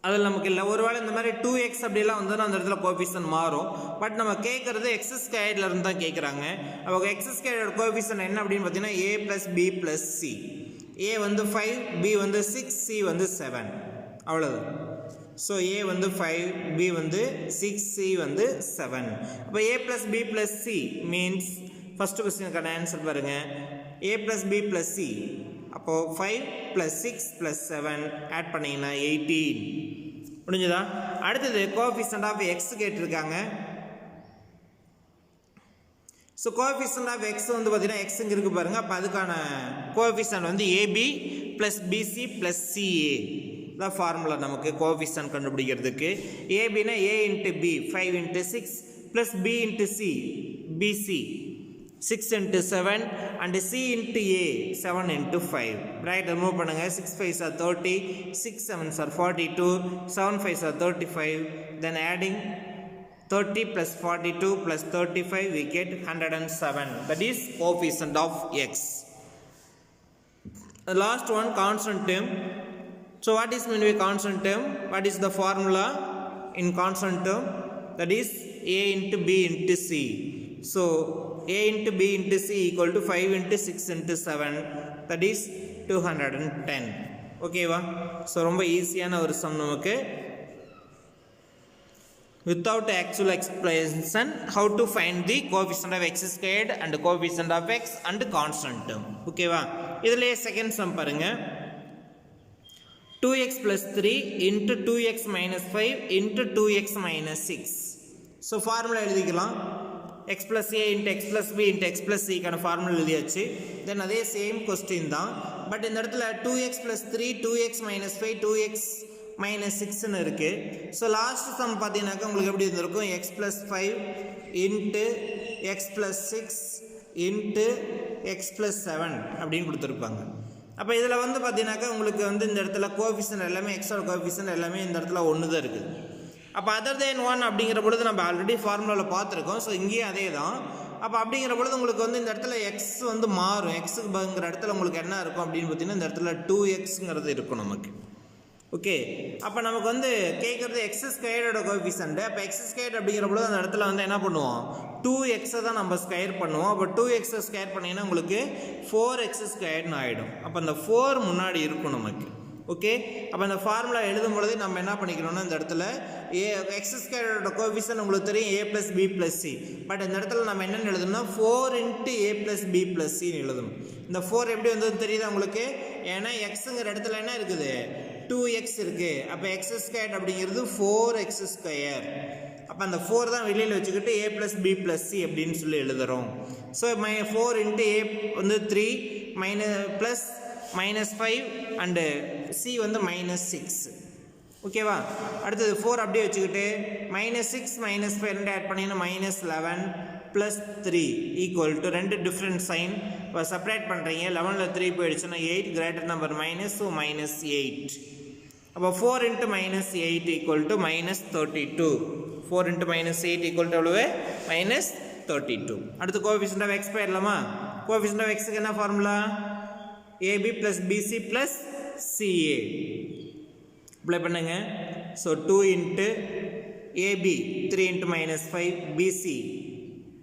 அதில் நமக்கு இல்லை. ஒருவேளை இந்த மாதிரி 2x அப்படிலாம் வந்து அந்த இடத்துல கோஎஃபிஷியன்ட் மாறும். பட் நம்ம கேட்குறது எக்ஸ் ஸ்கொயர்ல இருந்து தான் கேட்குறாங்க. அப்போ எக்ஸ் ஸ்கொயரோட கோஎஃபிஷியன்ட் என்ன அப்படின்னு பார்த்தீங்கன்னா a plus B plus C. ஏ வந்து 5, பி வந்து 6, சி வந்து 7. அவ்வளோதான். ஸோ ஏ வந்து 5, பி வந்து 6, சி வந்து 7. அப்போ ஏ plus B plus c means first கொஸ்டினுக்கான ஆன்சர் பாருங்கள், a plus B plus c. அப்போது 5 + 6 + 7 ஆட் பண்ணிங்கன்னா 18. முடிஞ்சதா? அடுத்தது கோஎஃபிஷியன்ட் ஆஃப் எக்ஸ் கேட்டிருக்காங்க. ஸோ கோஎஃபிஷியன்ட் ஆஃப் எக்ஸ் வந்து பார்த்தீங்கன்னா எக்ஸ் இங்கே இருக்குது பாருங்கள். அப்போ அதுக்கான கோஎஃபிஷியன்ட் வந்து ab plus PC plus ca தான் ஃபார்முலா நமக்கு கோஎஃபிஷியன்ட் கண்டுபிடிக்கிறதுக்கு. ஏபினா a into b 5 × 6 plus B into c bc 6 × 7 and C × A 7 × 5. Bracket remove பண்ணுங்க. 6 5s are 30, 6 7s are 42, 7 5s are 35. Then adding 30 plus 42 plus 35 we get 107. That is coefficient of x. The last one constant term. So what is meant by constant term? What is the formula in constant term? That is A into B into C. So A into B into C equal to 5 into 6 into 7, that is 210. Okay va? So ரொம்ப ஈஸியான ஒரு some நமக்கு. Without actual explanation, how to find the coefficient of x squared and coefficient of x and constant term. Okay va? இதிலே second sum பாருங்க. 2x plus 3 into 2x minus 5 into 2x minus 6. So formula எழுதிக்கலாம். x plus a into x plus b into x plus c கான formula எழுதியாச்சு. தென் அதே same question தான். But இந்த இடத்துல 2x plus 3 2x minus 5 2x minus 6ன்னு இருக்கு. So last some பார்த்தீங்கன்னாக்கா உங்களுக்கு எப்படி இருந்திருக்கும், x plus 5 into x plus 6 into x plus 7 அப்படின்னு கொடுத்துருப்பாங்க. அப்போ இதில் வந்து பார்த்தீங்கன்னாக்கா உங்களுக்கு வந்து இந்த இடத்துல கோஎஃபிஷியன்ட் எல்லாமே எக்ஸோட கோஎஃபிஷியன்ட் எல்லாமே இந்த இடத்துல ஒன்று தான் இருக்குது. அப்போ அதர் தேன் 1 அப்படிங்கிற பொழுது நம்ம ஆல்ரெடி ஃபார்முலாவில் பார்த்துருக்கோம். ஸோ இங்கேயும் அதே தான். அப்போ அப்படிங்கிற பொழுது உங்களுக்கு வந்து இந்த இடத்துல எக்ஸ் வந்து மாறும். எக்ஸுங்கிற இடத்துல உங்களுக்கு என்ன இருக்கும் அப்படின்னு பார்த்தீங்கன்னா இந்த இடத்துல 2xங்கிறது இருக்கும் நமக்கு. ஓகே, அப்போ நமக்கு வந்து கேட்குறது எக்ஸ் ஸ்கொயரோட கோஎஃபிஷியன்ட். அப்போ எக்ஸ் ஸ்கொயர் அப்படிங்கிற பொழுது அந்த இடத்துல வந்து என்ன பண்ணுவோம், 2xை தான் நம்ம ஸ்கொயர் பண்ணுவோம். அப்போ 2x ஸ்கொயர் பண்ணிங்கன்னா உங்களுக்கு 4x² ஆகிடும். அப்போ அந்த 4 முன்னாடி இருக்கும் நமக்கு. ஓகே, அப்போ அந்த ஃபார்முலா எழுதும் பொழுது நம்ம என்ன பண்ணிக்கணும்னா இந்த இடத்துல எக்ஸ் ஸ்கொயரோட கோஎஃபிஷியன்ட் உங்களுக்கு தெரியும் a + b + c. பட் இந்த இடத்துல நம்ம என்னென்னு எழுதணும்னா 4 × a + b + c எழுதணும். இந்த 4 எப்படி வந்ததுன்னு தெரியுதா உங்களுக்கு? ஏன்னா எக்ஸுங்கிற இடத்துல என்ன இருக்குது, 2x இருக்குது. அப்போ x² அப்படிங்கிறது 4x². அப்போ அந்த 4 தான் வெளியில் வச்சுக்கிட்டு a + b + c அப்படின்னு சொல்லி எழுதுகிறோம். ஸோ 4 × a வந்து 3 ப்ளஸ் -5 அண்டு c வந்து -6. ஓகேவா? அடுத்தது 4 அப்படியே வச்சுக்கிட்டு -6 -5 ரெண்டு ஆட் பண்ணிங்கன்னா -11 ப்ளஸ் 3 ஈக்குவல் டு ரெண்டு டிஃப்ரெண்ட் சைன் இப்போ செப்பரேட் பண்ணுறீங்க. 11ல் 3 போயிடுச்சுன்னா 8 கிரேட்டர் நம்பர் மைனஸ், ஸோ -8. அப்போ 4 × -8 ஈக்குவல் டு -32. 4 × -8 ஈக்குவல் டு எவ்வளவு, -32. அடுத்து கோஎஃபிஷியன்ட் ஆஃப் எக்ஸ் போயிடலாமா? கோஎஃபிஷியன்ட் ஆஃப் எக்ஸுக்கு என்ன formula, AB plus BC plus CA apply பண்ணுங்க. So 2 × AB 3 × -5 BC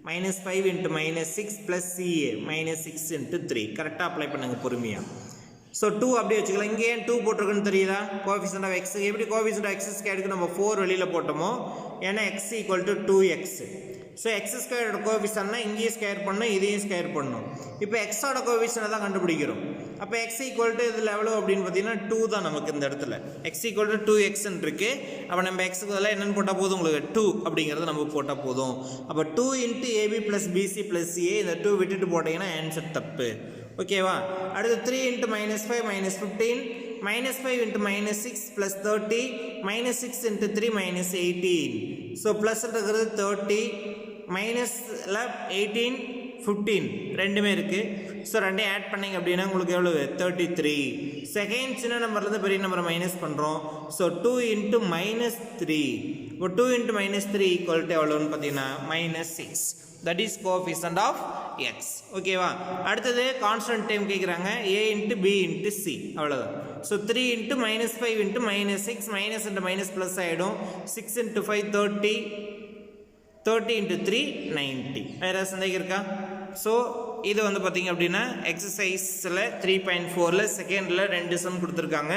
-5 × -6 plus CA -6 × 3. கரெக்டாக அப்ளை பண்ணுங்க பொறுமையாக. ஸோ 2 அப்படியே வச்சுக்கலாம். இங்கே ஏன் 2 போட்டிருக்குன்னு தெரியுதா? கோஎஃபிஷியன்ட் ஆஃப் எக்ஸ் எப்படி கோஎஃபிஷியன்ட் ஆஃப் எக்ஸ் ஸ்கொயருக்கு நம்ம 4 வெளியில் போட்டோமோ, ஏன்னா x = 2x. ஸோ எக்ஸ் ஸ்கொயரோட கோஎஃபிஷியன்ட்னா இங்கேயும் ஸ்கொயர் பண்ணணும், இதையும் ஸ்கொயர் பண்ணணும். இப்போ எக்ஸோட கோஎஃபிஷியன்ட்டை தான் கண்டுபிடிக்கிறோம். அப்போ எக்ஸ் ஈக்குவல் டு இதில் எவ்வளோ அப்படின்னு பார்த்தீங்கன்னா 2 தான் நமக்கு இந்த இடத்துல. எக்ஸ் ஈக்குவல் டு 2xன்னு இருக்கு. அப்போ நம்ம எக்ஸுக்கு இதெல்லாம் என்னென்னு போட்டால் போதும், உங்களுக்கு 2 அப்படிங்கிறது நம்ம போட்டால் போதும். அப்போ 2 × AB + BC + CA, இந்த 2 விட்டுட்டு போட்டிங்கன்னா ஆன்சர் தப்பு. ஓகேவா? அடுத்து 3 × -5 -15 -5 × -6 + 30 -6 × 3 -18. ஸோ ப்ளஸ் இருக்கிறது 30 மைனஸில் 18 15 ரெண்டுமே இருக்குது. ஸோ ரெண்டையும் ஆட் பண்ணிங்க அப்படின்னா உங்களுக்கு எவ்வளோ 33. செகண்ட் சின்ன நம்பர்லேருந்து பெரிய நம்பரை மைனஸ் பண்ணுறோம். ஸோ 2 × -3. இப்போ 2 × -3 ஈக்குவல் டு எவ்வளோன்னு பார்த்தீங்கன்னா -6. That is coefficient of x. ஓகேவா? அடுத்தது கான்ஸ்டன்ட் டைம் கேட்குறாங்க. A × B × C அவ்வளோதான். ஸோ 3 × -5 × -6 மைனஸ் × மைனஸ் ப்ளஸ் ஆகிடும். 6 × 5 30 30 × 3 90. வேறு சந்தேகம் இருக்கா? ஸோ இது வந்து பார்த்திங்க அப்படின்னா எக்ஸசைஸில் 3.4ல் செகண்டில் 2 சம் கொடுத்துருக்காங்க.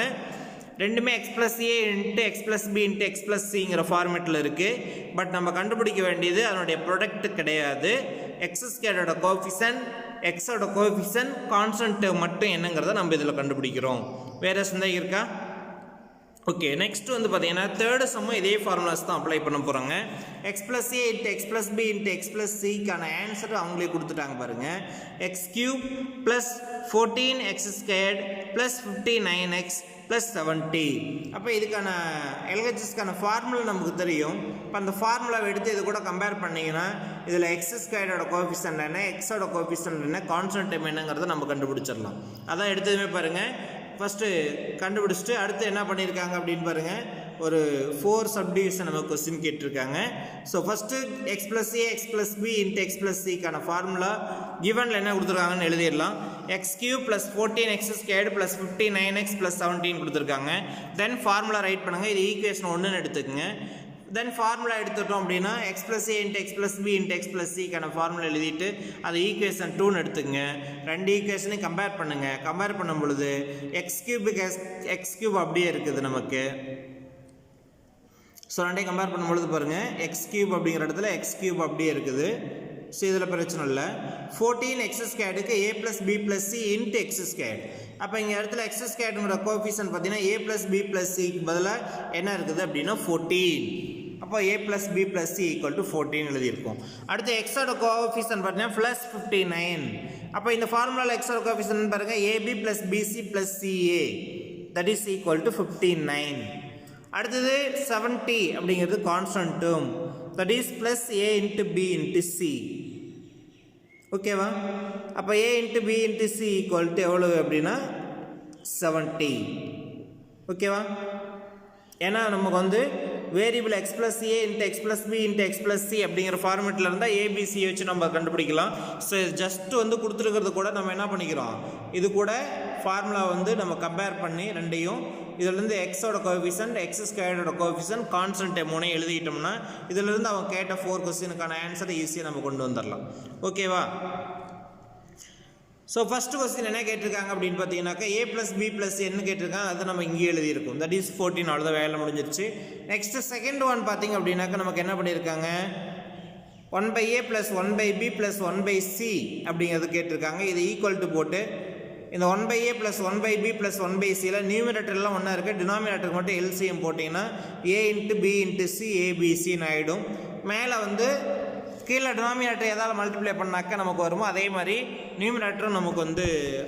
ரெண்டுமே x + a × x + b × x + cங்கிற ஃபார்மேட்டில் இருக்குது. பட் நம்ம கண்டுபிடிக்க வேண்டியது அதனுடைய ப்ராடக்ட் கிடையாது. x² கோஎஃபிஷியன்ட், எக்ஸோட கோஎஃபிஷியன்ட், கான்ஸ்டன்ட் மட்டும் என்னங்கிறத நம்ம இதில் கண்டுபிடிக்கிறோம். வேறு சந்தேகம் இருக்கா? ஓகே, நெக்ஸ்ட் வந்து பார்த்தீங்கன்னா தேர்டு சம்மும் இதே ஃபார்முலாஸ் தான் அப்ளை பண்ண போகிறாங்க. x + a × x + b × x + cக்கான answer அவங்களே கொடுத்துட்டாங்க பாருங்கள். x³ + 14x² + 59x + 70. அப்போ இதுக்கான LHSக்கான ஃபார்முலா நமக்கு தெரியும். இப்போ அந்த ஃபார்முலாவை எடுத்து இது கூட கம்பேர் பண்ணிங்கன்னா இதில் x² கோஎஃபிஷியன்ட் என்ன, எக்ஸோட கோஎஃபிஷியன்ட் என்ன, கான்ஸ்டன்ட் டைம் என்னங்கிறத நம்ம கண்டுபிடிச்சிடலாம். அதான் எடுத்ததுமே பாருங்கள். ஃபஸ்ட்டு கண்டுபிடிச்சிட்டு அடுத்து என்ன பண்ணியிருக்காங்க அப்படின்னு பாருங்கள். ஒரு 4 சப்டிவிஷன் நம்ம கொஸ்டின் கேட்டிருக்காங்க. So first x + a x + b × x + cக்கான ஃபார்முலா கிவனில் என்ன கொடுத்துருக்காங்கன்னு எழுதிடலாம். x³ + 14x² + 59x + 17 கொடுத்துருக்காங்க. தென் ஃபார்முலா ரைட் பண்ணுங்கள். இது ஈக்குவேஷன் 1ன்னு எடுத்துக்கோங்க. தென் ஃபார்முலா எடுத்துட்டோம் அப்படின்னா x + a × x + b × x + cக்கான ஃபார்முலா எழுதிட்டு அது ஈக்குவேஷன் 2ன்னு எடுத்துக்கங்க. ரெண்டு ஈக்குவேஷனையும் கம்பேர் பண்ணுங்கள். கம்பேர் பண்ணும் பொழுது x³ அப்படியே இருக்குது நமக்கு. ஸோ ரெண்டையும் கம்பேர் பண்ணும்பொழுது பாருங்கள், x³ அப்படிங்கிற இடத்துல x³ அப்படியே இருக்குது. ஸோ இதில் பிரச்சனை இல்லை. 14x²க்கு a + b + c × x². அப்போ இங்கே இடத்துல x²ங்கிற கோஎஃபிஷியன்ட் பார்த்தீங்கன்னா a + b + cக்கு பதிலாக என்ன இருக்குது அப்படின்னா 14. அப்போ a + b + c = 14 எழுதியிருக்கோம். அடுத்து எக்ஸோட கோஎஃபிஷியன்ட் பார்த்தீங்கன்னா +59. அப்போ இந்த ஃபார்முலாவில் எக்ஸோட கோஎஃபிஷியன்ட் பாருங்கள் ab + bc + ca, that is equal to 59. அடுத்தது 70 அப்படிங்கிறது constant term, that is +a × b × c. ஓகேவா? அப்போ a × b × c equal to எவ்வளோ அப்படின்னா 70. ஓகேவா? ஏன்னா நமக்கு வந்து variable x + a × x + b × x + c அப்படிங்கிற ஃபார்மேட்டில் இருந்தால் ABC வச்சு நம்ம கண்டுபிடிக்கலாம். ஸோ ஜஸ்ட் வந்து கொடுத்துருக்கிறது கூட நம்ம என்ன பண்ணிக்கிறோம், இது கூட ஃபார்முலா வந்து நம்ம கம்பேர் பண்ணி ரெண்டையும் இதிலேருந்து எக்ஸோட கோஎஃபிஷியன்ட், x² கோஎஃபிஷியன்ட், கான்ஸ்டன்ட் மூணே எழுதிட்டோம்னா இதிலிருந்து அவங்க கேட்ட 4 கொஸ்டினுக்கான ஆன்சரை ஈஸியாக நம்ம கொண்டு வந்துடலாம். ஓகேவா? ஸோ ஃபஸ்ட்டு கொஸ்டின் என்ன கேட்டிருக்காங்க அப்படின்னு பார்த்தீங்கன்னாக்கா a + b + c என்ன கேட்டிருக்காங்க, அதை நம்ம இங்கேயே எழுதியிருக்கோம். That is 14. அவ்வளோதான், வேலை முடிஞ்சிருச்சு. நெக்ஸ்ட்டு செகண்ட் ஒன் பார்த்தீங்க அப்படின்னாக்கா நமக்கு என்ன பண்ணியிருக்காங்க, 1/a + 1/b + 1/c அப்படிங்கிறது கேட்டிருக்காங்க. இது ஈக்குவல் டு போட்டு இந்த 1/a + 1/b + 1/cல நியூமரேட்டர்லாம் ஒன்றா இருக்குது, டினாமினேட்டருக்கு மட்டும் LCM போட்டிங்கன்னா a × b × c abcன்னு ஆகிடும். மேலே வந்து கீழே டினாமினேட்டர் எதாவது மல்டிப்ளை பண்ணாக்கா நமக்கு வருமோ அதே மாதிரி நியூமரேட்டரும் நமக்கு வந்து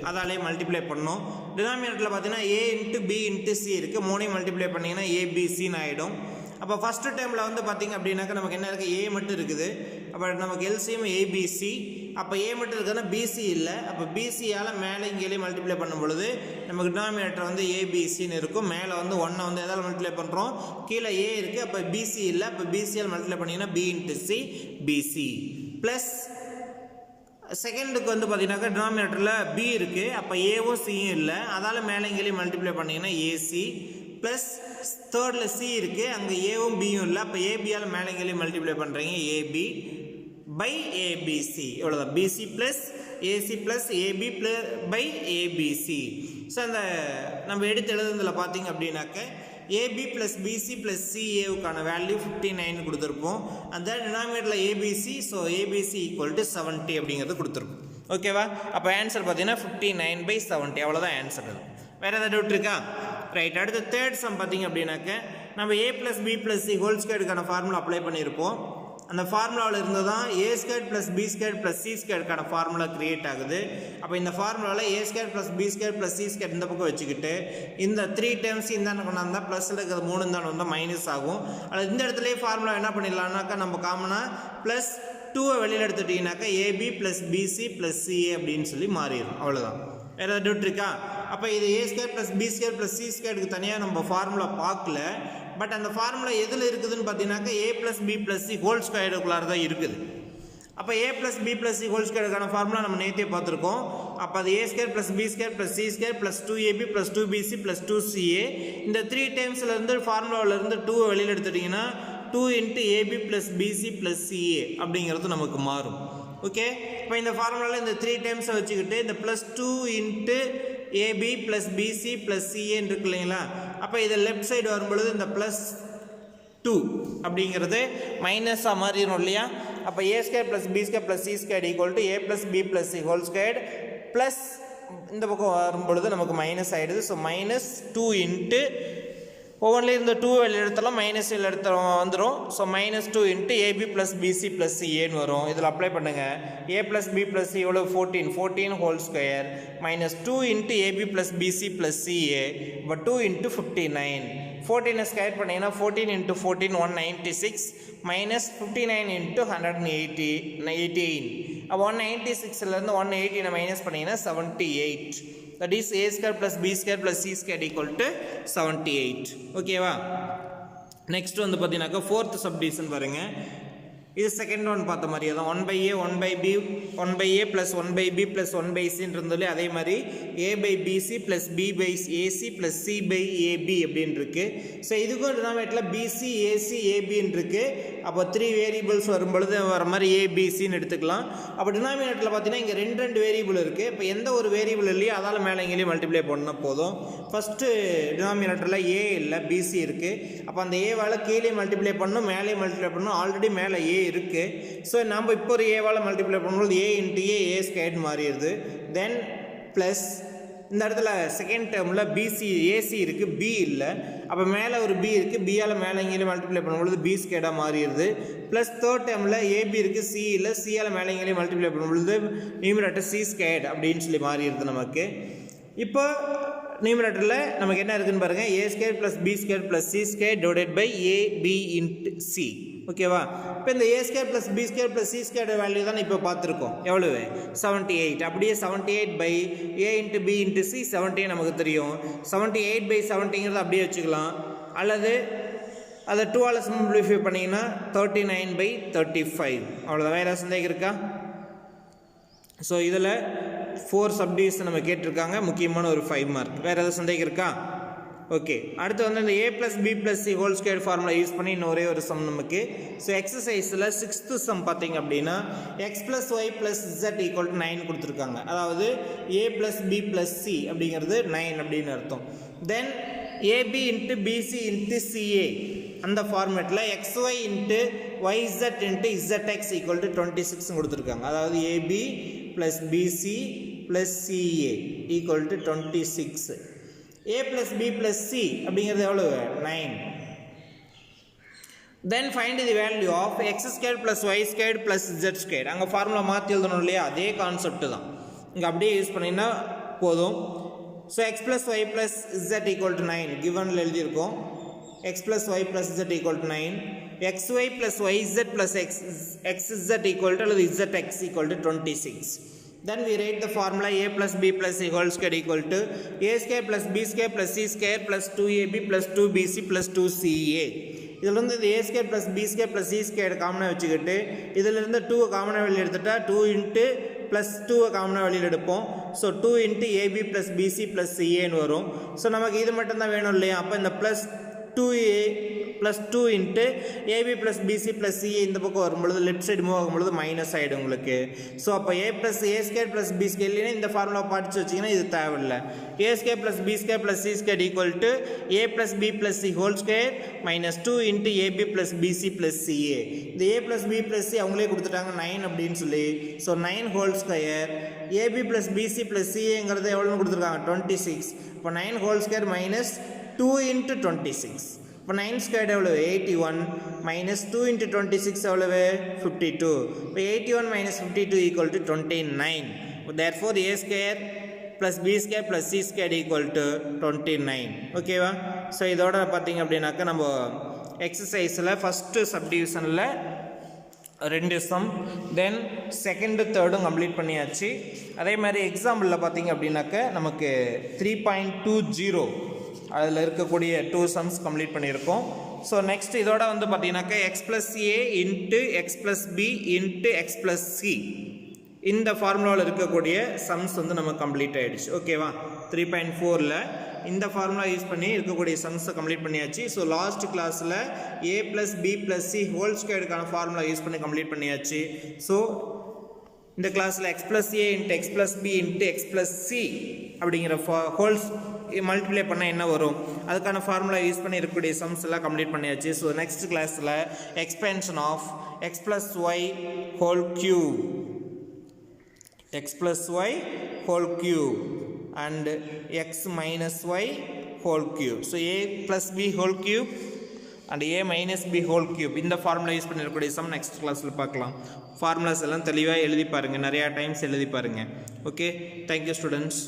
அதாலே மல்டிப்ளை பண்ணணும். டினாமினேட்டரில் பார்த்தீங்கன்னா a × b × c இருக்குது, மூணையும் மல்டிப்ளை பண்ணிங்கன்னா abcன்னு ஆகிடும். அப்போ ஃபஸ்ட்டு டைமில் வந்து பார்த்திங்க அப்படின்னாக்கா நமக்கு என்ன இருக்குது, a மட்டும் இருக்குது. அப்போ நமக்கு எல்சிஎம் ABC. அப்போ a மட்டும் இருக்குதுன்னா BC இல்லை. அப்போ BCயால் மேலே இங்கேயே மல்டிப்ளை பண்ணும் பொழுது நமக்கு டினாமினேட்டர் வந்து ABCன்னு இருக்கும். மேலே வந்து 1 வந்து எதாவது மல்டிப்ளை பண்ணுறோம், கீழே a இருக்குது. அப்போ BC இல்லை. அப்போ BCயால் மல்டிப்ளை பண்ணிங்கன்னா b × c BC ப்ளஸ் செகண்டுக்கு வந்து பார்த்தீங்கன்னாக்கா டினாமினேட்டரில் b இருக்குது. அப்போ ஏவும் சியும் இல்லை, அதால் மேலே இங்கேயே மல்டிப்ளை பண்ணிங்கன்னா AC ப்ளஸ் தேர்டில் C இருக்குது, அங்கே ஏவும் பியும் இல்லை. அப்போ ஏபியால் மேலே இங்கேயே மல்டிப்ளை பண்ணுறீங்க AB by ABC. எவ்வளோதான், BC plus AC plus AB by ABC. So அந்த நம்ம எடுத்து எழுதுனதில் பார்த்தீங்க அப்படின்னாக்க AB plus BC plus CAவுக்கான வேல்யூ 59 கொடுத்துருப்போம். அந்த டினாமினேட்டரில் ABC, so ABC equal to 70 அப்படிங்கிறது கொடுத்துருப்போம். ஓகேவா? அப்போ ஆன்சர் பார்த்தீங்கன்னா 59/70 அவ்வளோதான் ஆன்சர். அது வேறு ஏதாவது டவுட் இருக்கா? ரைட். அடுத்து தேர்ட் சம் பார்த்தீங்க அப்படின்னாக்க நம்ம A plus B plus C whole ஸ்கொயருக்கான ஃபார்முலா அப்ளை பண்ணியிருப்போம். அந்த ஃபார்முலாவில் இருந்து தான் A square plus B square plus C ஸ்கொயருக்கான ஃபார்முலா கிரியேட் ஆகுது. அப்போ இந்த ஃபார்முலாவில் A square plus B square plus C square இந்த பக்கம் வச்சுக்கிட்டு இந்த 3 டேர்ம்ஸ் இந்த கொண்டாந்தா ப்ளஸில் இருக்கிறது 3 தான் வந்தால் மைனஸ் ஆகும். அதில் இந்த இடத்துலேயே ஃபார்முலா என்ன பண்ணிடலாம்னாக்கா நம்ம காமனாக ப்ளஸ் 2 வெளியில் எடுத்துட்டிங்கனாக்கா AB plus BC plus CA அப்படின்னு சொல்லி மாறிடும். அவ்வளோதான். வேறு ஏதாவது டவுட் இருக்கா? அப்போ இது A square plus B square plus C ஸ்கொயருக்கு தனியாக நம்ம ஃபார்முலா பார்க்கல. பட் அந்த ஃபார்முலா எதில் இருக்குதுன்னு பார்த்தீங்கன்னாக்கா A plus B plus C whole ஸ்கொயருக்குள்ளார தான் இருக்குது. அப்போ A plus B plus C whole ஸ்கொயருக்கான ஃபார்முலா நம்ம நேற்றே பார்த்துருக்கோம். அப்போ அது A square plus B square plus C square plus 2AB plus 2BC plus 2CA. இந்த 3 டைம்ஸ்லேருந்து ஃபார்முலாவிலேருந்து 2 வெளியில் எடுத்துட்டிங்கன்னா 2 into AB plus BC plus CA அப்படிங்கிறது நமக்கு மாறும். ஓகே. இப்போ இந்த ஃபார்முலாவில் இந்த 3 டைம்ஸை வச்சுக்கிட்டு இந்த plus 2 into AB plus BC plus CAன்னு இருக்கு இல்லைங்களா? அப்போ இதை லெஃப்ட் சைடு வரும்பொழுது இந்த ப்ளஸ் 2 அப்படிங்கிறது மைனஸாக மாறிடும் இல்லையா? அப்போ A square plus B square plus C square equal to A plus B plus C whole square plus இந்த பக்கம் வரும்பொழுது நமக்கு மைனஸ் ஆகிடுது. ஸோ மைனஸ் 2 இன்ட்டு ஒவ்வொன்றில் இந்த 2 வெளியில் எடுத்தாலும் மைனஸ் எடுத்த வந்துடும். So minus 2 into AB plus BC plus CAன்னு வரும். இதில் அப்ளை பண்ணுங்கள். A plus B plus C எவ்வளோ 14 whole square minus 2 into AB plus BC plus CA இப்போ 2 இன்ட்டு 59. 14 ஸ்கொயர் பண்ணிங்கன்னா 14 இன்ட்டு 14 196 மைனஸ் 59 இன்ட்டு 118. அப்போ 196லேருந்து 118 மைனஸ் பண்ணிங்கன்னா 78. That is A square plus B square plus C square equal to 78. ஓகேவா? Next வந்து பார்த்தீங்கன்னாக்கா fourth subdivision பாருங்க. இது செகண்ட் ஒன் பார்த்த மாதிரியே தான் 1/A 1/B 1/A plus 1/B plus 1/Cன்றதுலேயே அதே மாதிரி A/BC plus B/AC plus C/AB அப்படின்னு இருக்கு. ஸோ இதுக்கும் டினாமினேட்டரில் BC AC ABன்னு இருக்கு. அப்போ 3 வேரியபிள்ஸ் வரும்பொழுது வர மாதிரி ABCன்னு எடுத்துக்கலாம். அப்போ டினாமினேட்டரில் பார்த்தீங்கன்னா இங்கே ரெண்டு வேரியபிள் இருக்குது. இப்போ எந்த ஒரு வேரியபிள் இல்லையோ அதால் மேலே எங்கேயும் மல்டிப்ளை பண்ணால் போதும். ஃபஸ்ட்டு டினாமினேட்டரில் A இல்லை BC இருக்குது. அப்போ அந்த ஏவால் கீழே மல்டிப்ளை பண்ணணும், மேலே மல்டிப்ளை பண்ணணும். ஆல்ரெடி மேலே A இருக்கு. ஸோ நம்ம இப்போ ஒரு ஏவால் மல்டிப்ளை பண்ணும்போது A இன்ட்டு A ஸ்கொயர்டு மாறிடுது. தென் ப்ளஸ் இந்த இடத்துல செகண்ட் டேர்மில் BC AC இருக்குது, B இல்லை. அப்போ மேலே ஒரு B இருக்குது, பியால் மேலே இங்கேயும் மல்டிப்ளை பண்ணும்பொழுது B ஸ்கொயர்டாக மாறிடுது. ப்ளஸ் தேர்ட் டேர்மில் AB இருக்குது, C இல்லை, சியால் மேலே இங்கேயும் மல்டிப்ளை பண்ணும்பொழுது நியூமரேட்டர் C ஸ்கொயர்டு அப்படின்னு சொல்லி மாறிடுது நமக்கு. இப்போ நியூமரேட்டரில் நமக்கு என்ன இருக்குன்னு பாருங்கள். A square plus B square plus C square divided by AB into C. ஓகேவா? இப்போ இந்த A square plus B square plus C square value தான் இப்போ பார்த்துருக்கோம். எவ்வளவு? 78. அப்படியே 78/A into B into C 70 நமக்கு தெரியும். 78/70ங்கிறது அப்படியே வச்சுக்கலாம். அல்லது அதை 2ஆல் சிம்பிளிஃபை பண்ணிங்கன்னா 39/35. அவ்வளோதான். வேறு சந்தேகம் இருக்கா? ஸோ இதில் 4 சப்டிவிஷன் நம்ம கேட்டிருக்காங்க. முக்கியமான ஒரு 5 மார்க். வேறு எதாவது சந்தேகம் இருக்கா? ஓகே. அடுத்து வந்து இந்த A plus B plus C whole square formula use பண்ணி இன்னும் ஒரே ஒரு சம் நமக்கு. ஸோ எக்ஸசைஸில் 6th சம் பார்த்தீங்க அப்படின்னா X plus Y plus Z equal to 9 கொடுத்துருக்காங்க. அதாவது A plus B plus C அப்படிங்கிறது 9 அப்படின்னு அர்த்தம். தென் AB into BC into CA அந்த ஃபார்மேட்டில் XY into YZ into ZX equal to 26 கொடுத்துருக்காங்க. அதாவது AB plus BC plus CA equal to 26. A plus B plus C அப்படிங்கிறது எவ்வளவு? 9. Then find the value of x squared plus y squared plus z squared. அங்கே formula மாற்றி எழுதணும் இல்லையா? அதே concept தான் இங்கே அப்படியே யூஸ் பண்ணிங்கன்னா போதும். So x plus y plus z equal to 9 கிவனில் எழுதியிருக்கோம். x plus y plus z equal to 9. xy plus yz plus xz equal to அல்லது zx equal to 26. Then we write the formula A plus B plus C whole square equal to A square plus B square plus C square plus 2AB plus 2BC plus 2CA. இதில் வந்து A square plus B square plus C square காமனாக வச்சுக்கிட்டு இதிலிருந்து 2 காமனாக வெளியில் எடுத்துட்டா 2 into plus 2 காமனாக வெளியில் எடுப்போம். So 2 into AB plus BC plus CAன்னு வரும். ஸோ நமக்கு இது மட்டும்தான் வேணும் இல்லையா? அப்போ இந்த plus 2a plus 2 into ab plus bc plus ca இந்த பக்கம் வரும்பொழுது லெஃப்ட் சைடு மூவ் ஆகும்பொழுது மைனஸ் ஆகிடும் உங்களுக்கு. ஸோ அப்போ a plus a square plus b square இல்லைன்னா இந்த ஃபார்முலா படித்து வச்சிங்கன்னா இது தேவையில்லை. a square plus b square plus c square equal to a plus b plus c whole square minus 2 into ab plus bc plus ca. இந்த a plus b plus c அவங்களே கொடுத்துட்டாங்க 9 அப்படின்னு சொல்லி. So 9 whole square ab plus bc plus caங்கிறது எவ்வளோன்னு கொடுத்துருக்காங்க 26. இப்போ 9 whole square minus 2 into 26. இப்போ 9 squared எவ்வளவு 81 minus 2 into 26 எவ்வளவு 52. இப்போ 81 minus 52 equal to 29. Therefore a square plus b square plus c square equal to 29. ஓகேவா? ஸோ இதோட பார்த்தீங்க அப்படின்னாக்கா நம்ம எக்ஸசைஸில் ஃபஸ்ட்டு சப்டிவிஷனில் 2 சம் தென் செகண்டு தேர்டும் கம்ப்ளீட் பண்ணியாச்சு. அதே மாதிரி எக்ஸாம்பிளில் பார்த்தீங்க அப்படின்னாக்க நமக்கு 3.20 அதில் இருக்கக்கூடிய 2 சம்ஸ் கம்ப்ளீட் பண்ணியிருக்கோம். ஸோ நெக்ஸ்ட் இதோட வந்து பார்த்தீங்கன்னாக்கா எக்ஸ் ப்ளஸ் ஏ into X plus B into X plus c இந்த ஃபார்முலாவில் இருக்கக்கூடிய சம்ஸ் வந்து நம்ம கம்ப்ளீட் ஆகிடுச்சு. ஓகேவா? 3.4ல் இந்த ஃபார்முலா யூஸ் பண்ணி இருக்கக்கூடிய சம்ஸை கம்ப்ளீட் பண்ணியாச்சு. ஸோ லாஸ்ட் கிளாஸில் a plus B plus c whole ஸ்கொயருக்கான ஃபார்முலா யூஸ் பண்ணி கம்ப்ளீட் பண்ணியாச்சு. ஸோ இந்த கிளாஸில் எக்ஸ் ப்ளஸ் ஏ into X plus B into X plus c அப்படிங்கிற ஹோல்ஸ் மல்டிப்ளை பண்ணால் என்ன வரும் அதுக்கான ஃபார்முலா யூஸ் பண்ணி இருக்கக்கூடிய சம்ஸ் எல்லாம் கம்ப்ளீட் பண்ணியாச்சு. ஸோ நெக்ஸ்ட் கிளாஸில் expansion of x plus y whole cube x plus y whole cube and x minus y whole cube. So a plus b whole cube and a minus b whole cube இந்த formula use பண்ணிருக்கக்கூடிய sum next கிளாஸில் பார்க்கலாம். Formulas எல்லாம் தெளிவாக எழுதி பாருங்கள், நிறையா times எழுதி பாருங்கள். Okay, thank you students.